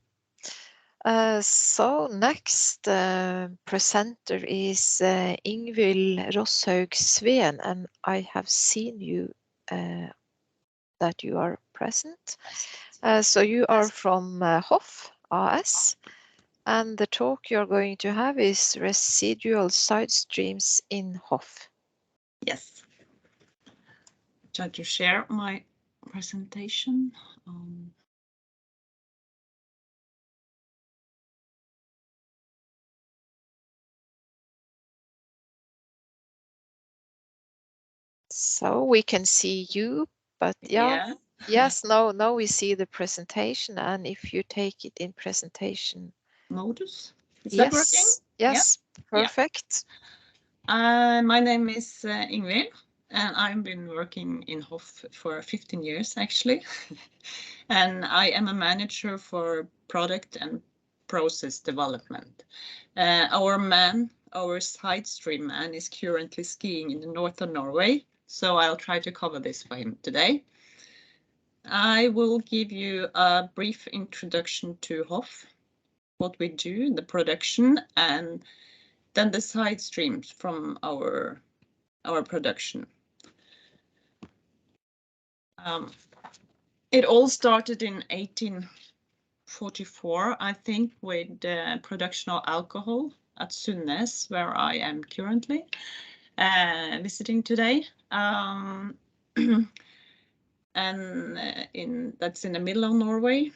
So next presenter is Ingvild Rosshaug Sveen, and I have seen you that you are present. So you are from HOFF AS, and the talk you're going to have is residual side streams in HOFF. Yes. Try to share my presentation. So we can see you, but yeah. Yes, now we see the presentation, and if you take it in presentation Modus. Is yes, that working? yes, perfect. My name is Ingvild, and I've been working in HOFF for 15 years actually. And I am a manager for product and process development. Our side stream man is currently skiing in the north of Norway, so I'll try to cover this for him today. I will give you a brief introduction to HOFF, what we do, the production, and then the side streams from our production. It all started in 1844, I think, with the production of alcohol at Sundnes, where I am currently visiting today. And that's in the middle of Norway.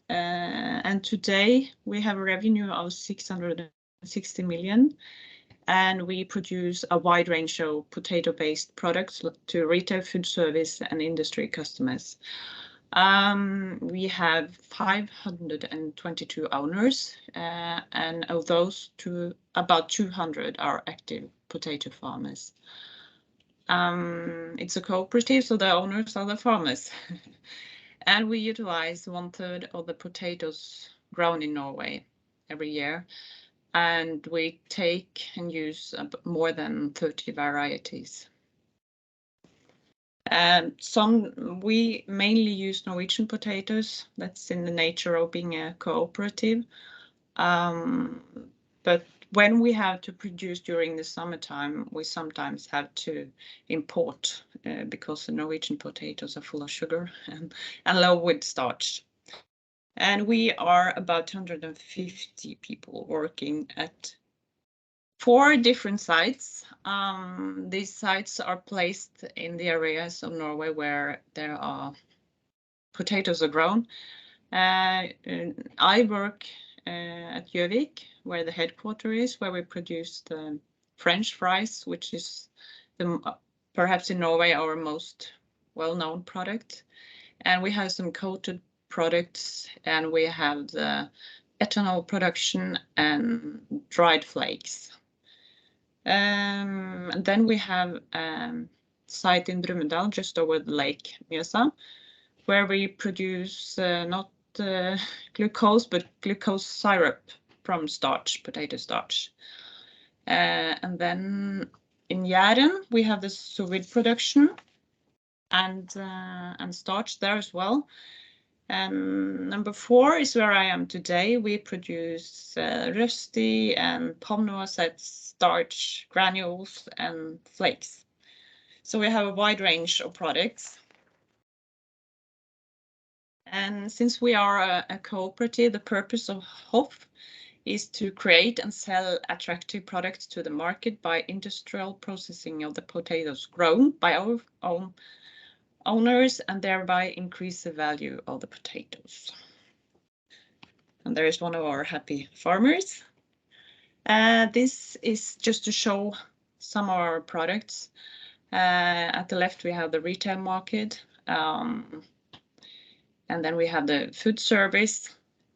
And today we have a revenue of 660 million. And we produce a wide range of potato-based products to retail, food service, and industry customers. We have 522 owners, and of those, about 200 are active potato farmers. It's a cooperative, so the owners are the farmers. And we utilize 1/3 of the potatoes grown in Norway every year. And we take and use more than 30 varieties. We mainly use Norwegian potatoes. That's in the nature of being a cooperative. But when we have to produce during the summertime, we sometimes have to import because the Norwegian potatoes are full of sugar and low with starch. And we are about 150 people working at 4 different sites. These sites are placed in the areas of Norway where there are potatoes are grown. I work at Gjøvik, where the headquarters is, where we produce the French fries, which is perhaps in Norway our most well-known product. And we have some coated products, and we have the ethanol production and dried flakes. And then we have site in Brumunddal, just over the lake Mjøsa, where we produce not glucose, but glucose syrup from starch, potato starch. And then in Jæren, we have the sous vide production and starch there as well. And number 4 is where I am today. We produce rusty and palm noisette starch granules and flakes. So we have a wide range of products. And since we are a cooperative, the purpose of HOFF is to create and sell attractive products to the market by industrial processing of the potatoes grown by our own owners and thereby increase the value of the potatoes. And there is one of our happy farmers. This is just to show some of our products. At the left we have the retail market, and then we have the food service,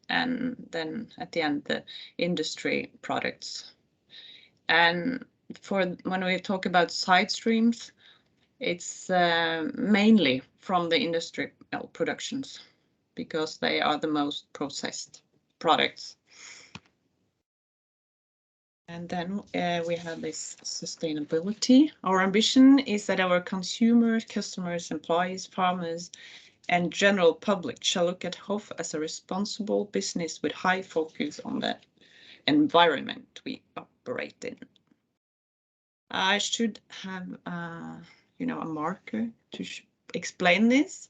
and then at the end the industry products. And when we talk about side streams, it's mainly from the industrial productions because they are the most processed products. And then we have this sustainability. Our ambition is that our consumers, customers, employees, farmers, and general public shall look at HOFF as a responsible business with high focus on the environment we operate in. I should have, a marker to explain this,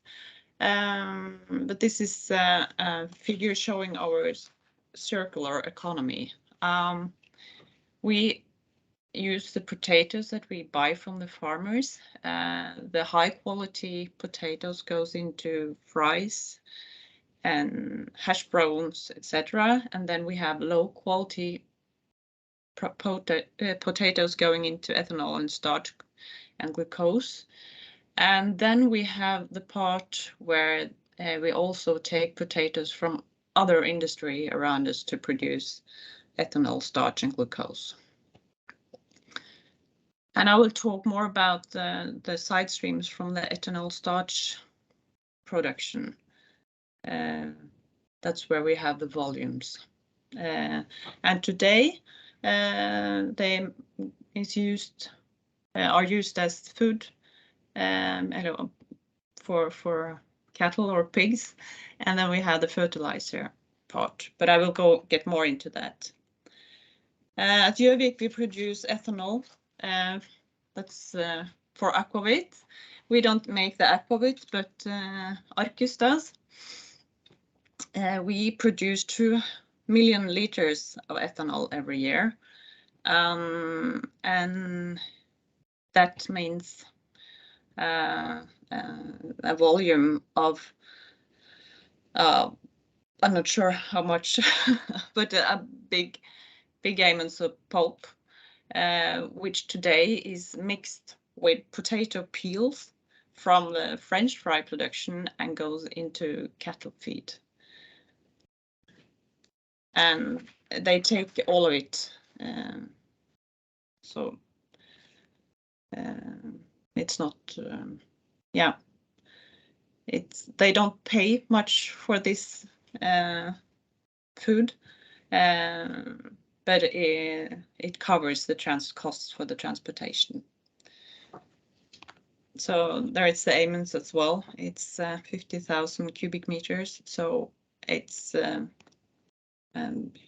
but this is a figure showing our circular economy. We use the potatoes that we buy from the farmers. The high quality potatoes goes into fries and hash browns, etc. And then we have low quality potatoes going into ethanol and starch and glucose. And then we have the part where we also take potatoes from other industry around us to produce ethanol, starch and glucose. And I will talk more about the side streams from the ethanol starch production. That's where we have the volumes. And today they are used as food for cattle or pigs. And then we have the fertilizer part, but I will get more into that. At Gjøvik, we produce ethanol. That's for aquavit. We don't make the aquavit, but Arcus does. We produce 2 million liters of ethanol every year. And that means a volume of, I'm not sure how much, but a big amounts of pulp, which today is mixed with potato peels from the French fry production and goes into cattle feed. And they take all of it. So it's not, they don't pay much for this food, but it covers the costs for the transportation. So there is the amens as well. It's 50,000 cubic meters, so it's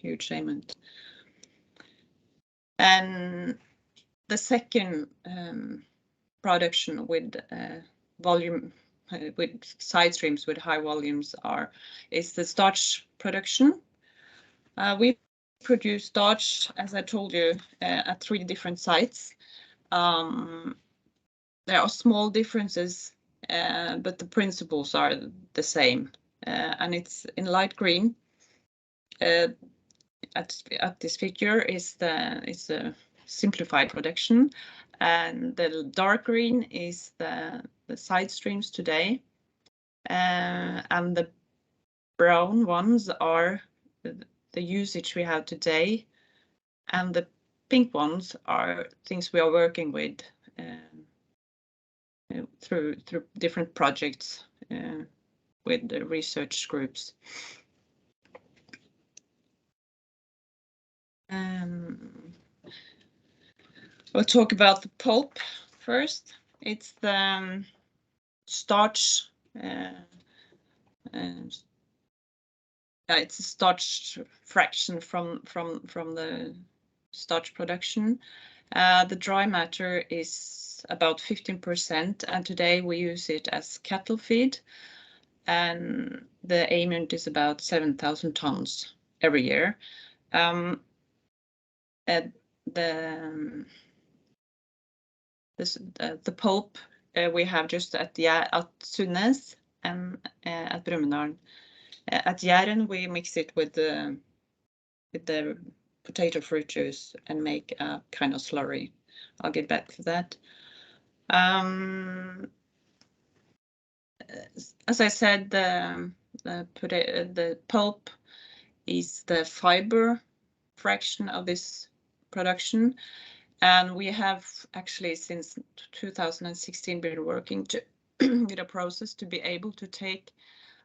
huge amount. And the second production with volume, with side streams with high volumes is the starch production. We produce starch, as I told you, at 3 different sites. There are small differences, but the principles are the same. And it's in light green. At this figure is the simplified production, and the dark green is the side streams today, and the brown ones are the usage we have today, and the pink ones are things we are working with through different projects with the research groups. We'll talk about the pulp first. It's the starch. It's a starch fraction from the starch production. The dry matter is about 15%, and today we use it as cattle feed. And the amount is about 7,000 tons every year. The pulp we have just at Sunnes and at Brumunddal. At Jæren we mix it with the potato fruit juice and make a kind of slurry. I'll get back to that. As I said, the pulp is the fiber fraction of this production, and we have actually since 2016 been working to with a process to be able to take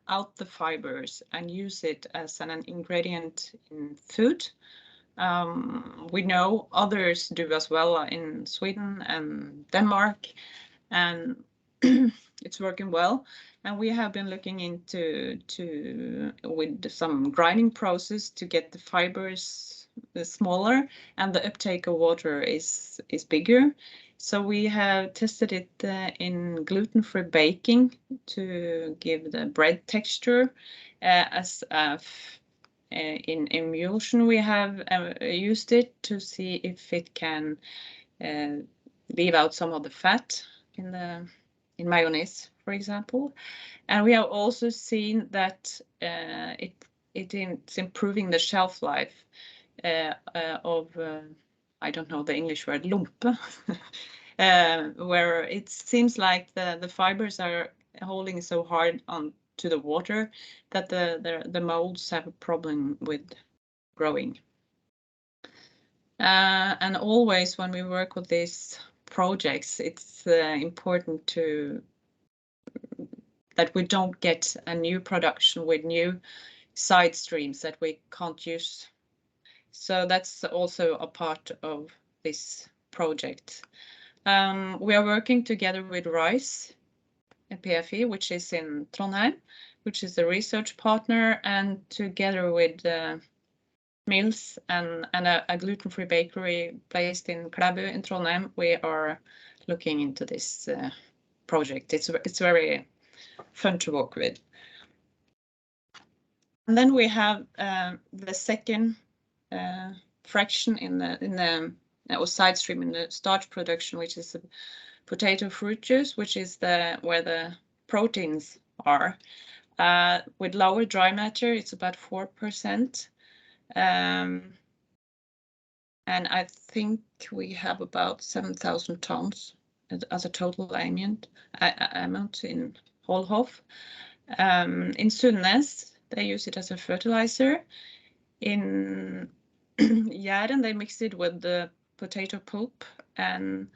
out the fibers and use it as an ingredient in food. We know others do as well in Sweden and Denmark, and it's working well. And we have been looking into with some grinding process to get the fibers smaller and the uptake of water is bigger. So we have tested it in gluten-free baking to give the bread texture. In emulsion we have used it to see if it can leave out some of the fat in mayonnaise, for example. And we have also seen that it's improving the shelf life of I don't know the English word, lumpe, where it seems like the fibers are holding so hard on to the water that the molds have a problem with growing. And always when we work with these projects, it's important that we don't get a new production with new side streams that we can't use. So that's also a part of this project. We are working together with RISE and PFE, which is in Trondheim, which is a research partner, and together with Mills and a gluten-free bakery placed in Klæbu in Trondheim, we are looking into this project. It's very fun to work with. And then we have the second fraction in the side stream in the starch production, which is the potato fruit juice, which is where the proteins are. With lower dry matter, it's about 4%. And I think we have about 7,000 tons as a total amount in whole HOFF. In Sunnes, they use it as a fertilizer. In Jæren, they mix it with the potato pulp and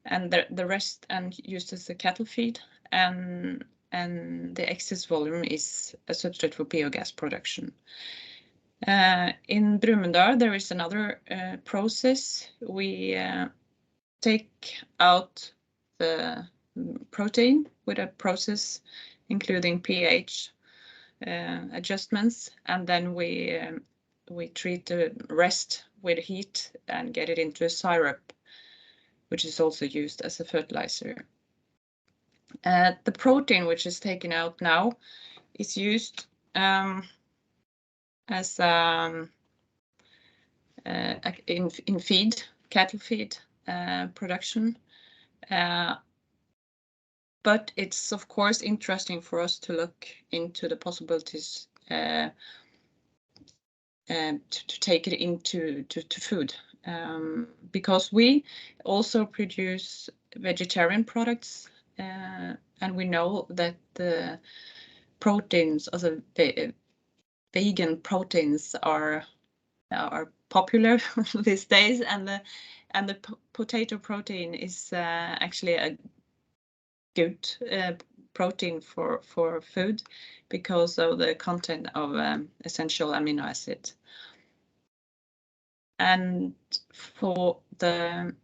the rest and used as a cattle feed, and the excess volume is a substrate for biogas production. In Brumunddal, there is another process. We take out the protein with a process including pH adjustments, and then we treat the rest with heat and get it into a syrup, which is also used as a fertilizer. The protein which is taken out now is used as in feed, cattle feed production. But it's of course interesting for us to look into the possibilities to take it into food, because we also produce vegetarian products, and we know that the proteins, also vegan proteins are popular these days, and the potato protein is actually a good protein for food because of the content of essential amino acid. And for the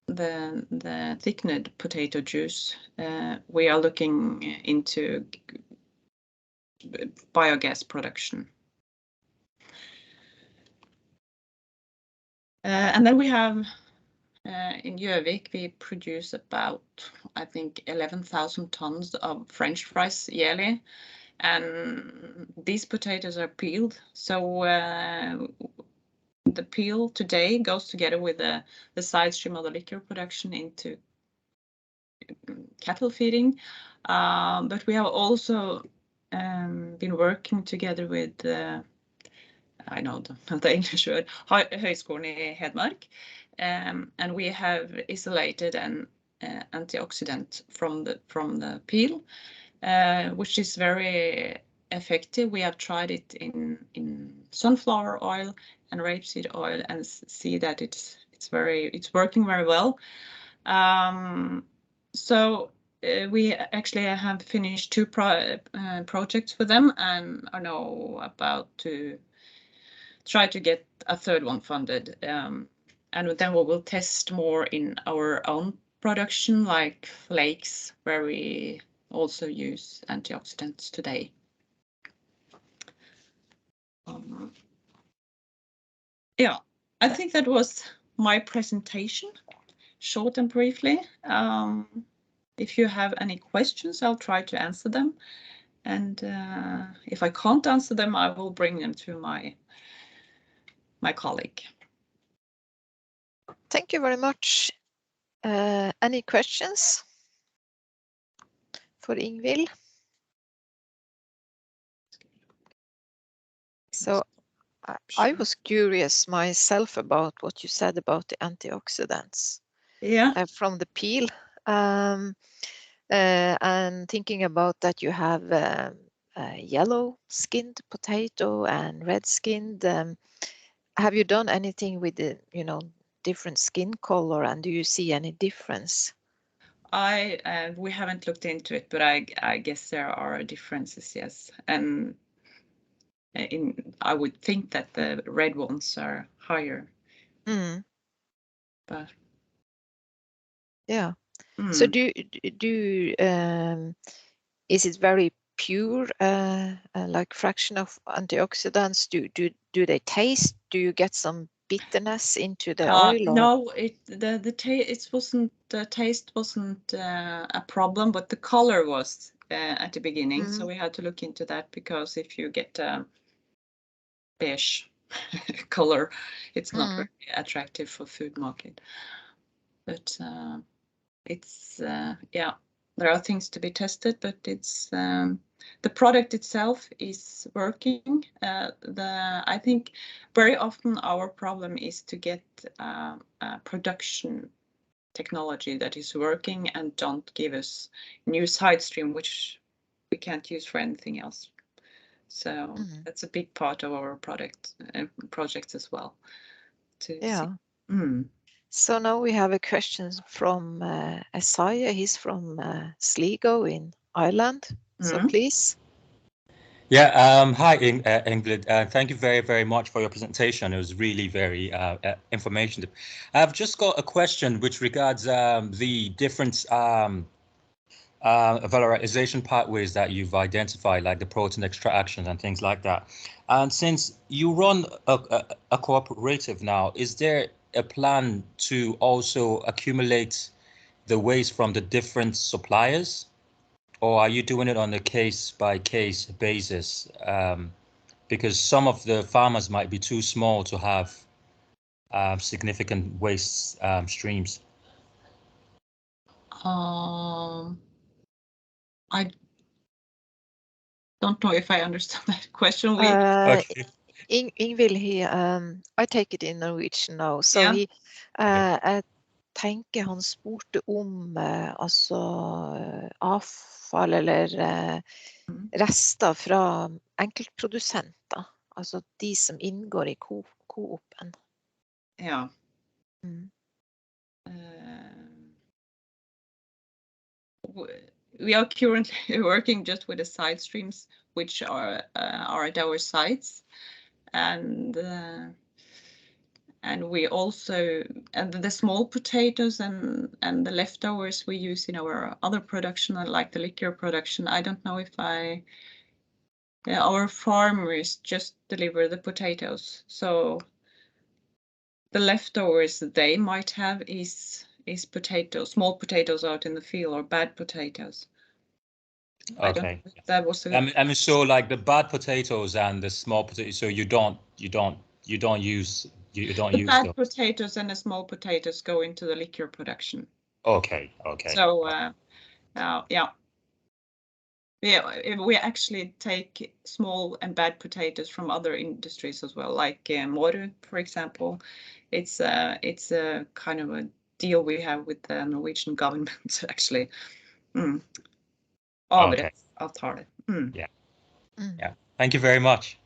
thickened potato juice, we are looking into biogas production. And then we have in Gjøvik, we produce about, I think, 11,000 tons of French fries yearly. And these potatoes are peeled. So the peel today goes together with the side stream of the liquor production into cattle feeding. But we have also been working together with, I know the English word, Høgskolen i Hedmark. And we have isolated an antioxidant from the peel, which is very effective. We have tried it in sunflower oil and rapeseed oil and see that it's working very well. So we actually have finished 2 projects for them and are now about to try to get a 3rd one funded. And then we will test more in our own production, like flakes, where we also use antioxidants today. Yeah, I think that was my presentation, short and briefly. If you have any questions, I'll try to answer them. And if I can't answer them, I will bring them to my colleague. Thank you very much. Any questions for Ingvild? So I was curious myself about what you said about the antioxidants. Yeah. From the peel. And thinking about that you have yellow-skinned potato and red-skinned. Have you done anything with the, different skin color, and do you see any difference? We haven't looked into it, but I guess there are differences, yes. And I would think that the red ones are higher. But yeah. So is it very pure, like fraction of antioxidants? Do they taste? Do you get some bitterness into the oil? No, the taste wasn't a problem, but the color was at the beginning. So we had to look into that, because if you get a beige color, it's not very attractive for food market. But it's yeah, there are things to be tested, but it's the product itself is working. I think very often our problem is to get a production technology that is working and don't give us new side stream, which we can't use for anything else. So that's a big part of our projects as well. So now we have a question from Isaiah. He's from Sligo in Ireland. So please. Yeah, hi Ingvild. Thank you very, very much for your presentation. It was really very informative. I've just got a question which regards the different valorization pathways that you've identified, like the protein extraction and things like that. And since you run a cooperative now, is there a plan to also accumulate the waste from the different suppliers, or are you doing it on a case-by-case basis? Because some of the farmers might be too small to have significant waste streams. I don't know if I understand that question. Okay. Ingvild, I take it in Norwegian now. So yeah. tenker han spurte om altså avfall eller rester fra enkeltprodusenter, altså de som inngår i Coop-en. Ja. We are currently working just with the side streams, which are at our sites, and we also, and the small potatoes and the leftovers we use in our other production, like the liquor production. I don't know if our farmers just deliver the potatoes, so the leftovers that they might have is potatoes, small potatoes out in the field, or bad potatoes. Okay. That was I mean, so like the bad potatoes and the small potatoes, so you don't use bad those. Potatoes and the small potatoes go into the liquor production. Okay. So we actually take small and bad potatoes from other industries as well, like Maarud, for example. It's a kind of a deal we have with the Norwegian government, actually. Okay. Yeah. Thank you very much.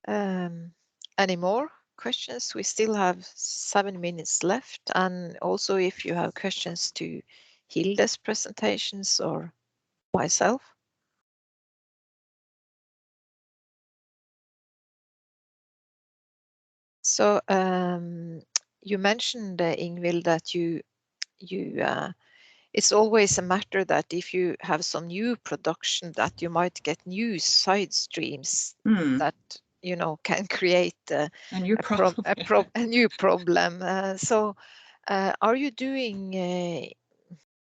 Any more questions? We still have 7 minutes left, and also if you have questions to Hilde's presentations or myself. So you mentioned, Ingvild, that you it's always a matter that if you have some new production, that you might get new side streams that can create a new problem. So are you doing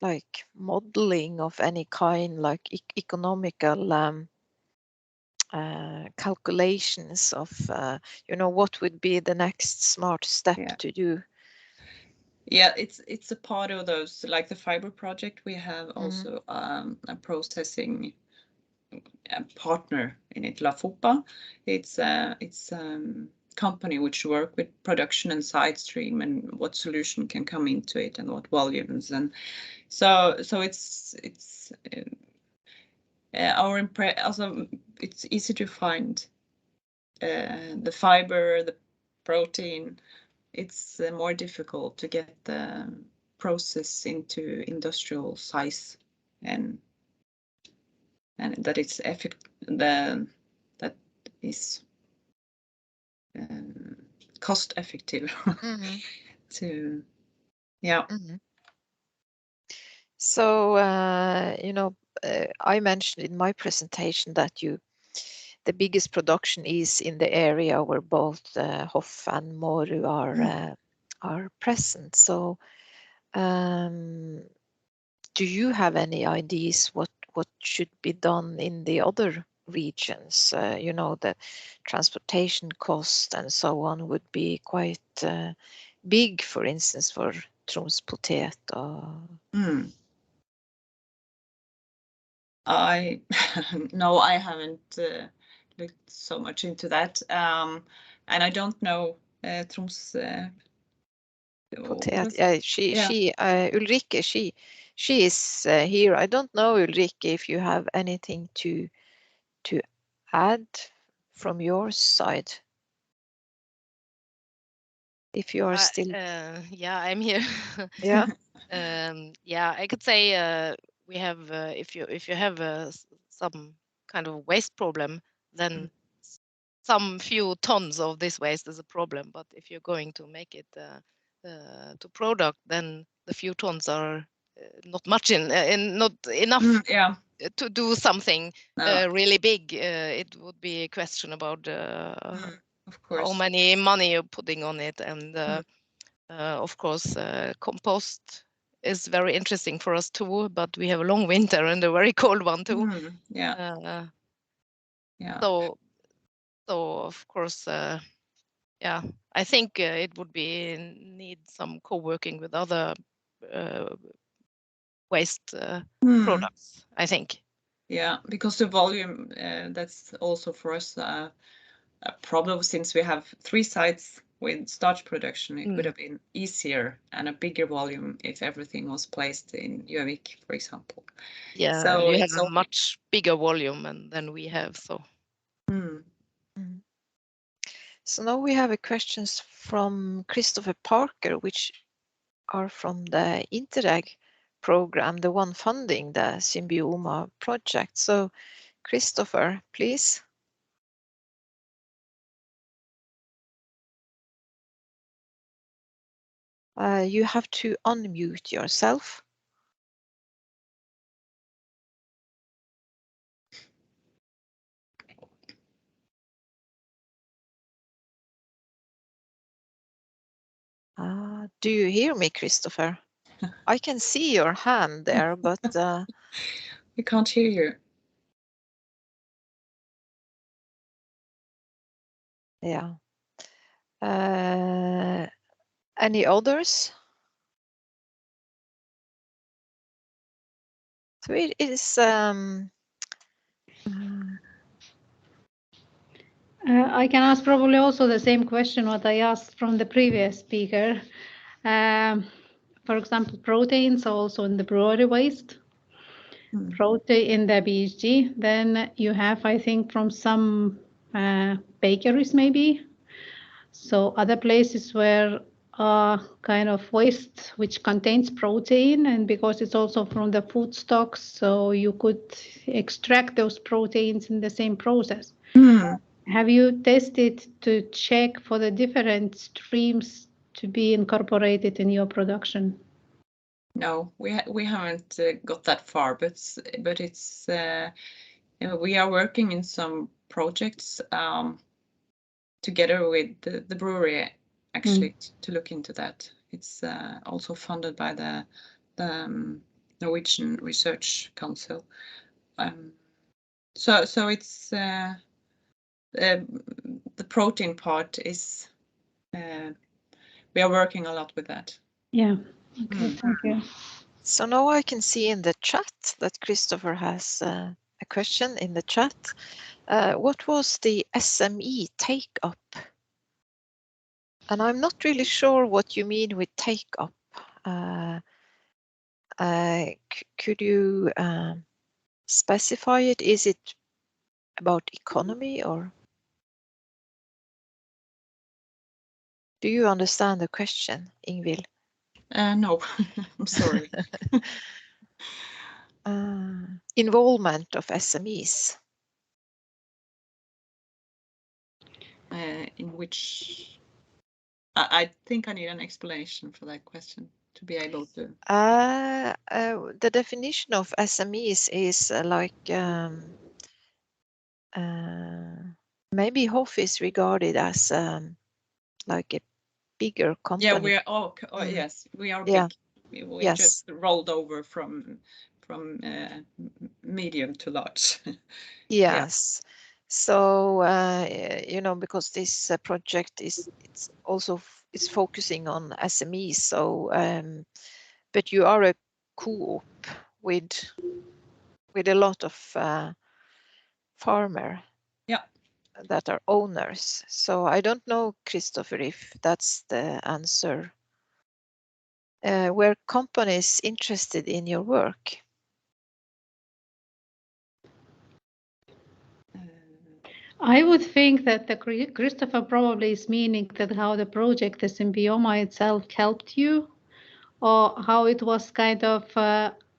like modeling of any kind, like economical calculations of what would be the next smart step to do? Yeah, it's a part of those, like the fiber project. We have also a processing partner in it, La Fopa. It's company which work with production and side stream and what solution can come into it and what volumes, and so it's also it's easy to find the fiber, the protein. It's more difficult to get the process into industrial size, and that it's that is cost effective to So I mentioned in my presentation that the biggest production is in the area where both HOFF and Maarud are present. So do you have any ideas what should be done in the other regions? The transportation cost and so on would be quite big, for instance, for Troms Potet. No, I haven't looked so much into that, and I don't know Troms Potet. Ulrike, she is here. I don't know, Ulrike, if you have anything to add from your side. If you are still. Yeah, I'm here. Yeah. Yeah, I could say we have if you have some kind of waste problem, then some few tons of this waste is a problem. But if you're going to make it to product, then the few tons are not much not enough to do something really big. It would be a question about of course, how many money you're putting on it, and of course compost is very interesting for us too, but we have a long winter and a very cold one too. So of course I think it would be need some co-working with other waste products, I think. Yeah, because the volume, that's also for us a problem, since we have 3 sites with starch production, it would have been easier and a bigger volume if everything was placed in Gjøvik, for example. Yeah, So you it's have a much bigger volume than we have, so. So now we have a questions from Christopher Parker, which are from the Interreg program, the one funding the SYMBIOMA project. So Christopher, please. You have to unmute yourself. Do you hear me, Christopher? I can see your hand there, but we can't hear you. Yeah. Any others? So it is. I can ask probably also the same question what I asked from the previous speaker. For example, proteins are also in the brewery waste. Protein in the BHG. Then you have, I think, from some bakeries maybe. So other places where kind of waste which contains protein, and because it's also from the food stocks, so you could extract those proteins in the same process. Have you tested to check for the different streams to be incorporated in your production? No, we haven't got that far, but it's we are working in some projects together with the brewery actually to look into that. It's also funded by the Norwegian Research Council. So it's the protein part is we are working a lot with that. Yeah. Okay. Thank you. So now I can see in the chat that Christopher has a question in the chat. What was the SME take up? And I'm not really sure what you mean with take up. Could you specify it? Is it about economy, or do you understand the question, Ingvild? No, I'm sorry. Involvement of SMEs. In which I think I need an explanation for that question to be able to. The definition of SMEs is maybe HOFF is regarded as like a bigger company. Yeah, we are. Yes, we are big. We just rolled over from medium to large. Yes. Yeah. So you know, because this project is it's focusing on SMEs. So but you are a co-op with a lot of farmer that are owners. So I don't know, Christopher, if that's the answer. Were companies interested in your work? I would think that the Christopher probably is meaning that how the project, the SYMBIOMA itself, helped you, or how it was kind of,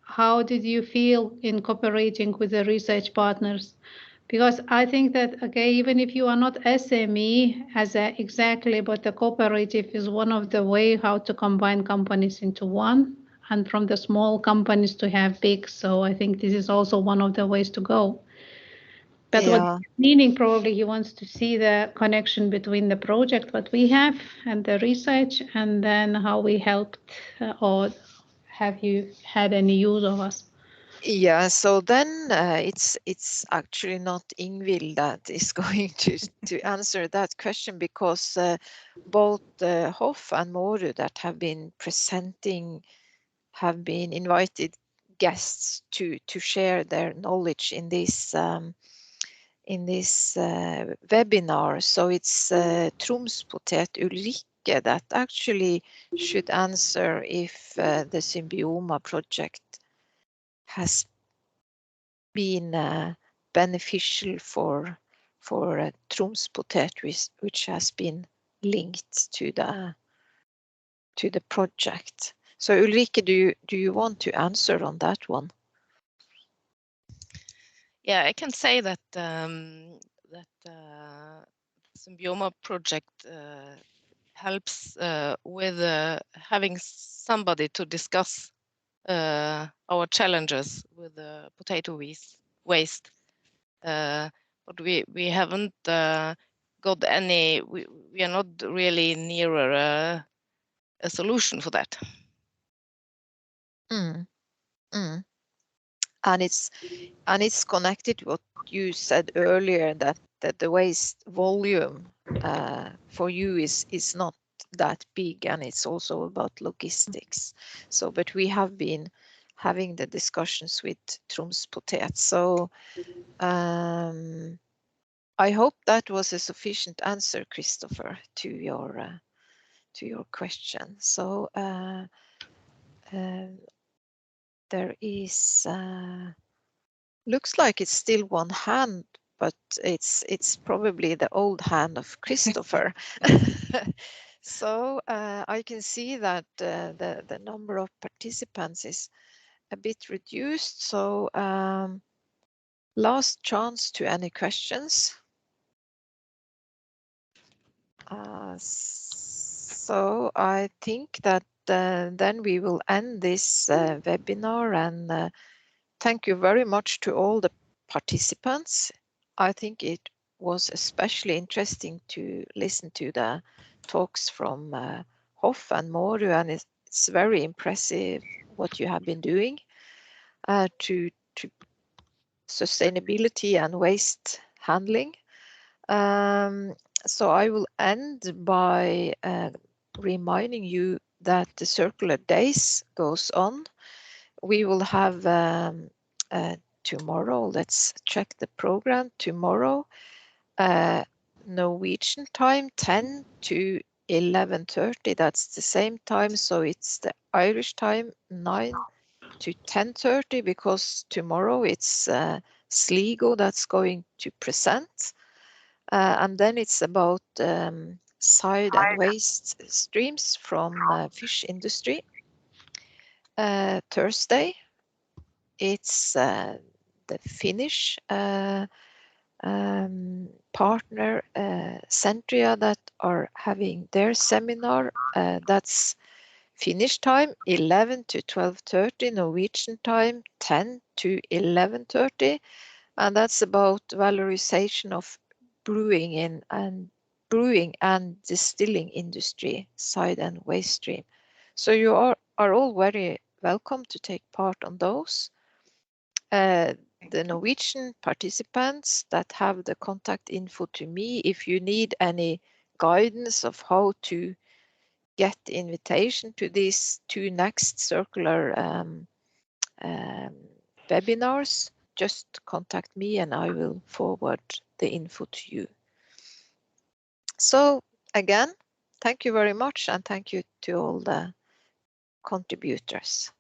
how did you feel in cooperating with the research partners? Because I think that, okay, even if you are not SME exactly, but the cooperative is one of the way how to combine companies into one, and from the small companies to have big. So I think this is also one of the ways to go. But what meaning probably he wants to see the connection between the project what we have and the research, and then how we helped, or have you had any use of us? Yeah, so then it's actually not Ingvild that is going to answer that question, because both HOFF and Maarud that have been presenting have been invited guests to share their knowledge in this webinar. So it's Tromspotet Ulrike that actually should answer if the SYMBIOMA project has been beneficial for Tromspotet, which has been linked to the project. So Ulrike, do you want to answer on that one? Yeah, I can say that SYMBIOMA project helps with having somebody to discuss our challenges with potato waste. But we haven't got any. We are not really nearer a solution for that. And it's connected to what you said earlier, that the waste volume for you is not that big, and it's also about logistics. So, but we have been having the discussions with Tromspotet. So I hope that was a sufficient answer, Christopher, to your question. So there is looks like it's still one hand, but it's probably the old hand of Christopher. So I can see that the number of participants is a bit reduced. So last chance to any questions. So I think that then we will end this webinar, and thank you very much to all the participants. I think it was especially interesting to listen to the talks from HOFF and Maarud, and it's very impressive what you have been doing to sustainability and waste handling. So I will end by reminding you that the circular days goes on. We will have tomorrow, let's check the program, tomorrow Norwegian time 10 to 11:30, that's the same time, so it's the Irish time 9 to 10:30, because tomorrow it's Sligo that's going to present. And then it's about side and waste streams from fish industry. Thursday, it's the Finnish partner Centria that are having their seminar. That's Finnish time 11 to 12:30, Norwegian time 10 to 11:30, and that's about valorization of brewing and distilling industry side and waste stream. So you are all very welcome to take part on those. The Norwegian participants that have the contact info to me, if you need any guidance of how to get the invitation to these two next circular webinars, just contact me and I will forward the info to you. So again, thank you very much, and thank you to all the contributors.